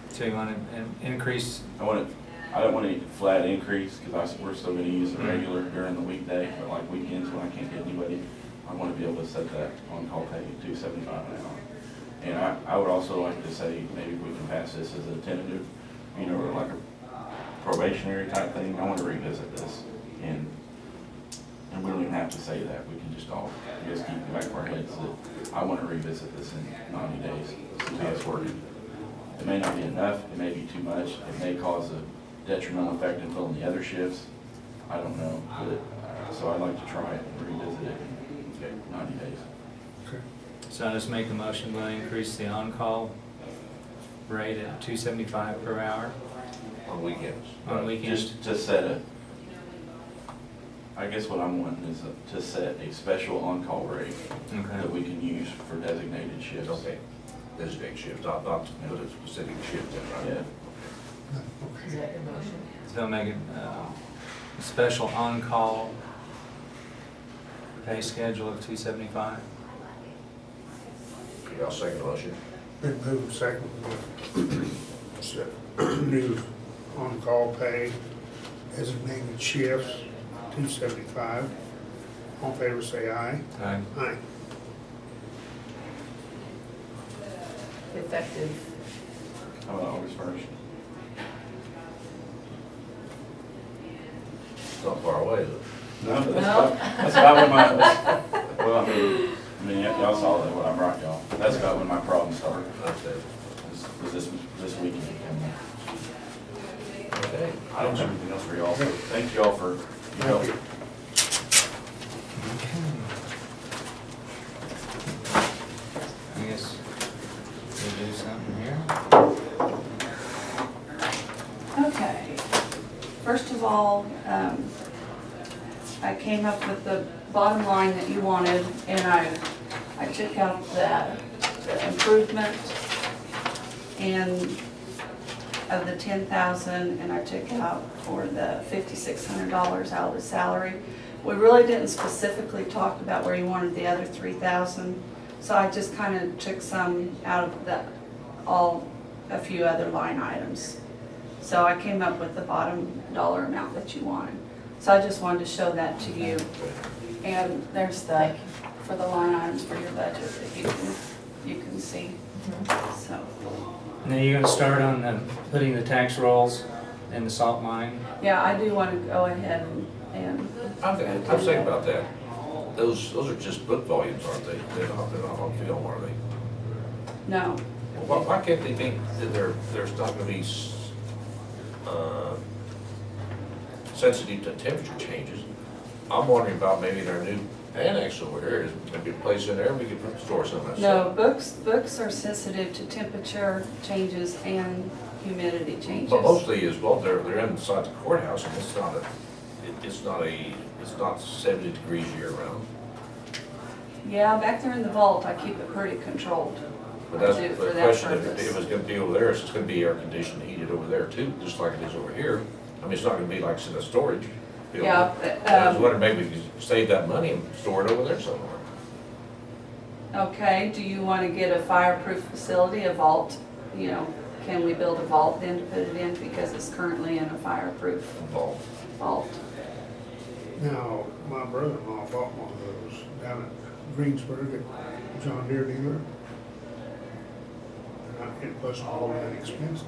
So you want to increase, I don't want a flat increase, because we're still gonna use the regular during the weekday, but like weekends when I can't get anybody, I wanna be able to set that on-call pay at $2.75 an hour. And I would also like to say, maybe we can pass this as a tentative, or like a probationary type thing. I wanna revisit this, and we don't even have to say that, we can just keep in the back of our heads that I wanna revisit this in 90 days, see how it's working. It may not be enough, it may be too much, it may cause a detrimental effect in filling the other shifts. I don't know, but, so I'd like to try it and revisit it in 90 days. Okay. so I'll just make the motion, we'll increase the on-call rate at $2.75 per hour On weekends. on weekends. Just to set I guess what I'm wanting is to set a special on-call rate that Okay. we can use for designated shifts. Okay, designated shift, not to put a specific shift in, right? Yeah. is that your motion? So I'll make it a special on-call pay schedule of $2.75. Okay, I'll second the motion. Been moved and second, set new on-call pay, designated shifts, $2.75. All in favor, say aye. Aye. Aye. Effective, How about August 1st? It's not far away, is it? No, but No. that's about when well, I mean, y'all saw that, what I brought y'all. That's about when my problems started, That's it. was this weekend. Okay. I don't have anything else for y'all, so thank y'all for your help. Thank you. I guess we'll do something here. Okay, first of all, I came up with the bottom line that you wanted, and I took out the improvement and of the 10,000, and I took out for the $5,600 out of the salary. We really didn't specifically talk about where you wanted the other 3,000, so I just kind of took some out of a few other line items. So I came up with the bottom dollar amount that you wanted. So I just wanted to show that to you. And there's the, for the line items for your budget that you can see, so. Now you're gonna start on putting the tax rolls in the salt mine. Yeah, I do want to go ahead and. I'm thinking about that. Those are just book volumes, aren't they? They're not on film, are they? No, Well, why can't they think that there's not gonna be sensitive to temperature changes? I'm wondering about maybe their new annex over here, is maybe a place in there, we could store some of that No, stuff. books are sensitive to temperature changes and humidity changes. But mostly is, well, they're inside the courthouse, and it's not 70 degrees year round. Yeah, back there in the vault, I keep it pretty controlled. But that's I do the for that question, if purpose. it's gonna be over there, it's gonna be air conditioned, heated over there too, just like it is over here. I mean, it's not gonna be like in a storage building. Yeah, I was wondering, maybe we could save that money and store it over there somewhere. okay, do you want to get a fireproof facility, a vault? You know, can we build a vault then to put it in because it's currently in a fireproof Involved. vault? Now, my brother-in-law bought one of those down at Greensburg at John Deere dealer. And it wasn't all that expensive.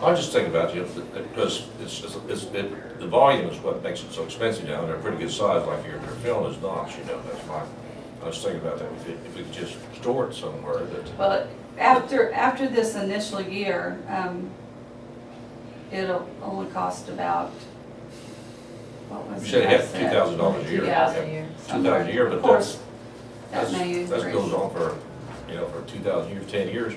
I was just thinking about, you know, because the volume is what makes it so expensive now, and they're pretty good size, like your film is not, you know, that's my, I was thinking about that, if we could just store it somewhere that. Well, after this initial year, it'll only cost about, what was You it? said it had $2,000 a year. 2,000 a year. $2,000 a year, Of but course, that's, that may that increase. goes on for, you know, for 2,000 years, 10 years,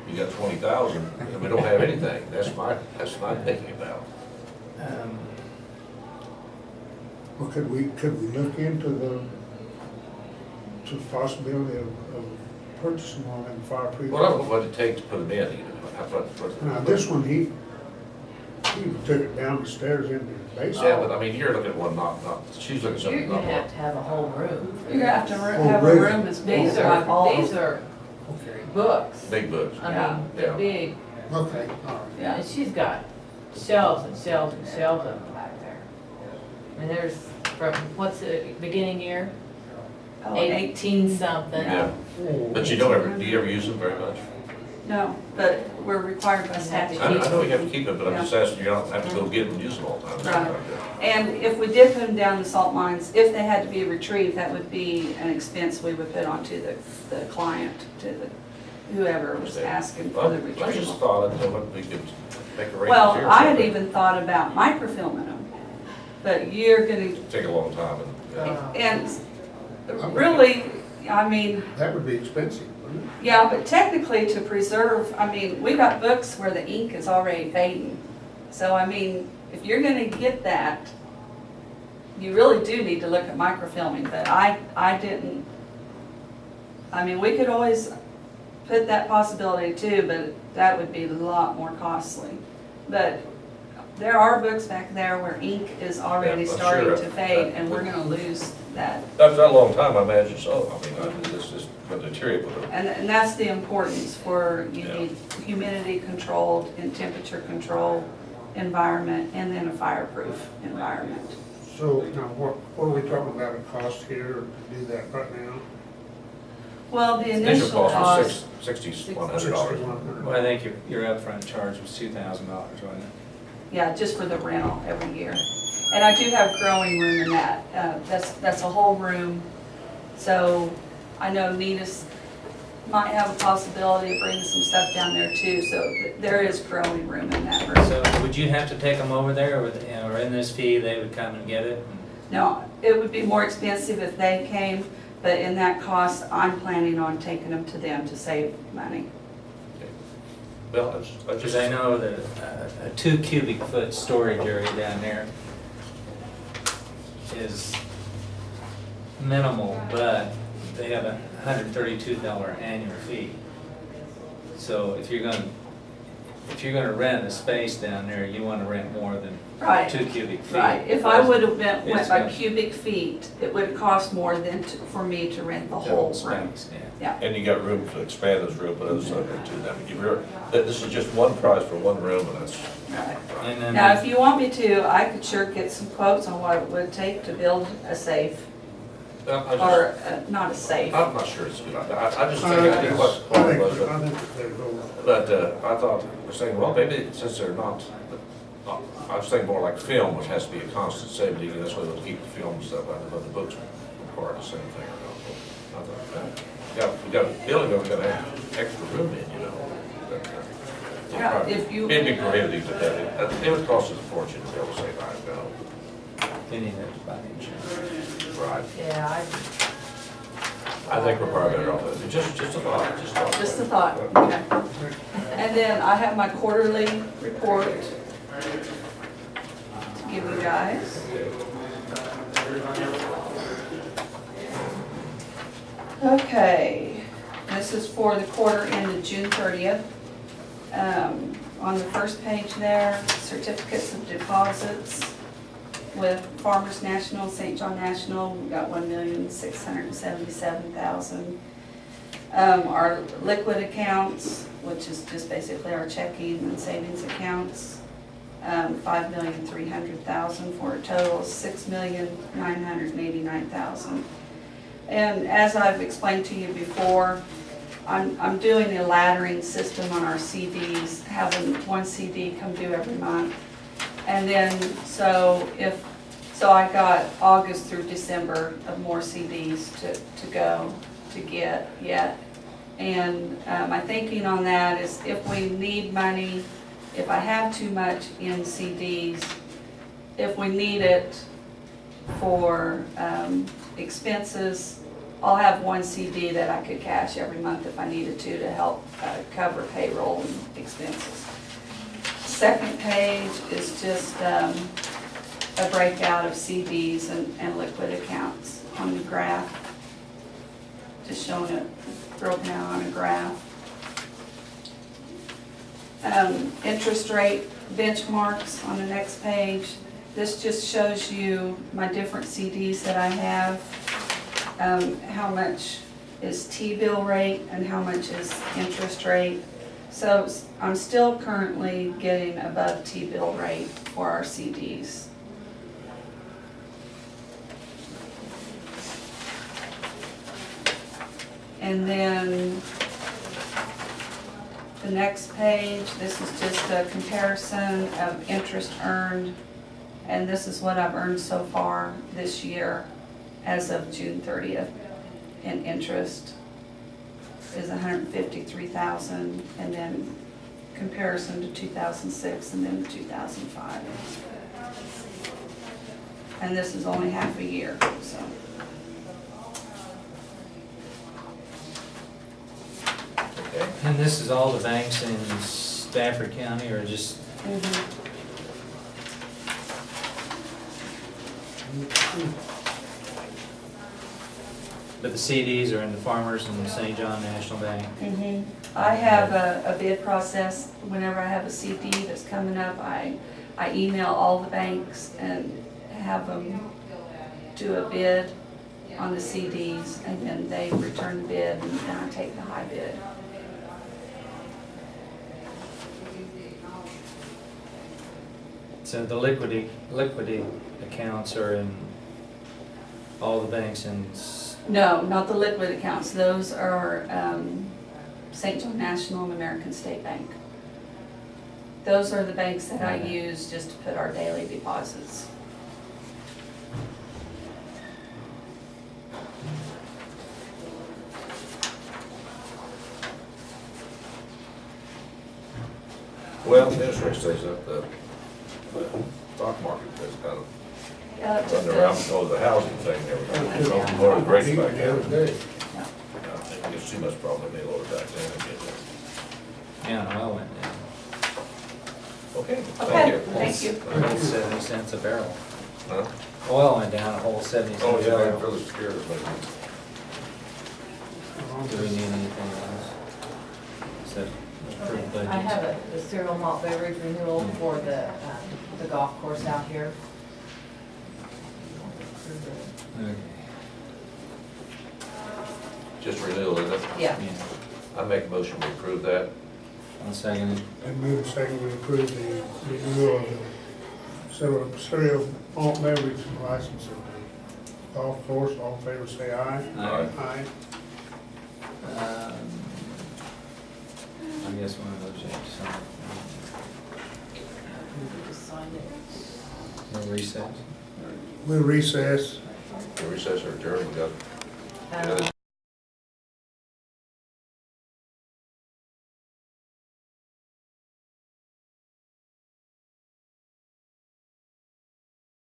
you got 20,000, and we don't have anything, that's my thinking about. Well, could we look into the possibility of purchasing one of them fireproof? Well, I don't know what it takes to put them in, even. Now, this one, he took it down the stairs into the basement. Yeah, but I mean, you're looking at one, not, she's looking at You're something, gonna not have one. to have a whole room. for You're gonna have this. to Oh, have a really? room as big as These my vault. are Okay, books. Big books. I Yeah. mean, they're Yeah. big, okay, all right. Yeah. and she's got shelves and shelves and shelves of them back there. I mean, there's, from, what's the beginning year? Oh, 18 something. Yeah, but you don't ever, do you ever use them very much? No, but we're required by You have statute. to I know you have to keep it, but I'm just asking, you don't have to go get them and use them all the time. Right. And if we did put them down the salt mines, if they had to be retrieved, that would be an expense we would put onto the client, to the, whoever was asking for Well, the I just retrieval. thought, you know, what we could make arrangements Well, here. or I had something. even thought about microfilming them, but you're gonna, Take a long time and, and really, I mean, That would be expensive, wouldn't it? yeah, but technically to preserve, I mean, we got books where the ink is already fading. So, I mean, if you're gonna get that, you really do need to look at microfilming, but I didn't. I mean, we could always put that possibility too, but that would be a lot more costly. But there are books back there where ink is already Yeah, I'm starting sure. to fade, and we're gonna lose that. that's not a long time, I imagine so. I mean, it's just going to deteriorate with it. And that's the importance for, you Yeah. need humidity controlled and temperature controlled environment, and then a fireproof environment. So, now, what are we talking about, a cost here to do that right now? Well, the Initial initial cost cost, was $6,100. Well, I think your upfront charge was $2,000, wasn't it? yeah, just for the rental every year. And I do have growing room in that, that's a whole room. So I know Nina's might have a possibility of bringing some stuff down there too, so there is growing room in that room. So would you have to take them over there, or in this fee, they would come and get it? No, it would be more expensive if they came, but in that cost, I'm planning on taking them to them to save money. Well, I Because just, I know that a 2 cubic foot storage area down there is minimal, but they have a $132 annual fee. So if you're gonna rent a space down there, you wanna rent more than Right. 2 cubic feet. Right, if I would have went It's by gonna- cubic feet, it would cost more than for me to rent the whole room. Space, yeah. and you got room to expand this room, put other stuff into it. I mean, this is just one price for one room, and that's, Right. And then Now, if you want me to, I could sure get some quotes on what it would take to build a safe, or not a safe. I'm not sure it's a good idea. I just think, I think what the I point think was, that they're going. but I thought, we're saying, well, maybe since they're not, I was thinking more like film, which has to be a constant 70, and that's why they'll keep the film stuff out of the books require the same thing. I thought, we got a building, we've got to have extra room in, you know. But, Yeah, if you- It'd be prohibitive to have it. It would cost us a fortune to be able to say, I know. Then you have to buy insurance. Right. Yeah, I think we're probably better off with it. Just a thought, just a thought. Just a thought, okay. And then I have my quarterly report to give you guys. Okay, this is for the quarter ended June 30th. On the first page there, certificates of deposits with Farmers National, St. John National, we got 1,677,000. Our liquid accounts, which is just basically our checking and savings accounts, 5,300,000 for a total of 6,989,000. And as I've explained to you before, I'm doing a laddering system on our CDs, having one CD come due every month. And then, so I got August through December of more CDs to go to get yet. And my thinking on that is if we need money, if I have too much in CDs, if we need it for expenses, I'll have one CD that I could cash every month if I needed to help cover payroll and expenses. Second page is just a breakout of CDs and liquid accounts on the graph. Just showing it broken out on a graph. Interest rate benchmarks on the next page. This just shows you my different CDs that I have. How much is T-bill rate and how much is interest rate. So I'm still currently getting above T-bill rate for our CDs. And then the next page, this is just a comparison of interest earned, and this is what I've earned so far this year as of June 30th. And interest is 153,000, and then comparison to 2006 and then 2005. And this is only half a year, so. Okay. And this is all the banks in Stafford County, or just? But the CDs are in the Farmers and the St. John National Bank. I have a bid process. Whenever I have a CD that's coming up, I email all the banks and have them do a bid on the CDs, and then they return the bid, and then I take the high bid. So the liquidity accounts are in all the banks in. No, not the liquid accounts. Those are St. John National and American State Bank. Those are the banks that I use just to put our daily deposits. Well, the interest rate stays up, the stock market is kind of running around, the housing thing, everything. Lower the rates back down. I think it's too much problem, they may lower it back down again. Yeah, oil went down. Okay, Okay, thank you. thank you. A whole 70 cents a barrel. Huh? Oil went down a whole 70 cents Oh, a yeah, I'm barrel. really scared of it. Do we need anything else? Is that approved budget? I have the cereal malt beverage renewal for the golf course out here. Okay. Just renewal, isn't it? Yeah. I make a motion to approve that. I'll second it. And move second, we approve the renewal of the cereal malt beverage license of the golf course. All in favor, say aye. Aye. Aye. I guess one of those you have to sign. No recess. We'll recess. The recess or adjourn, we got.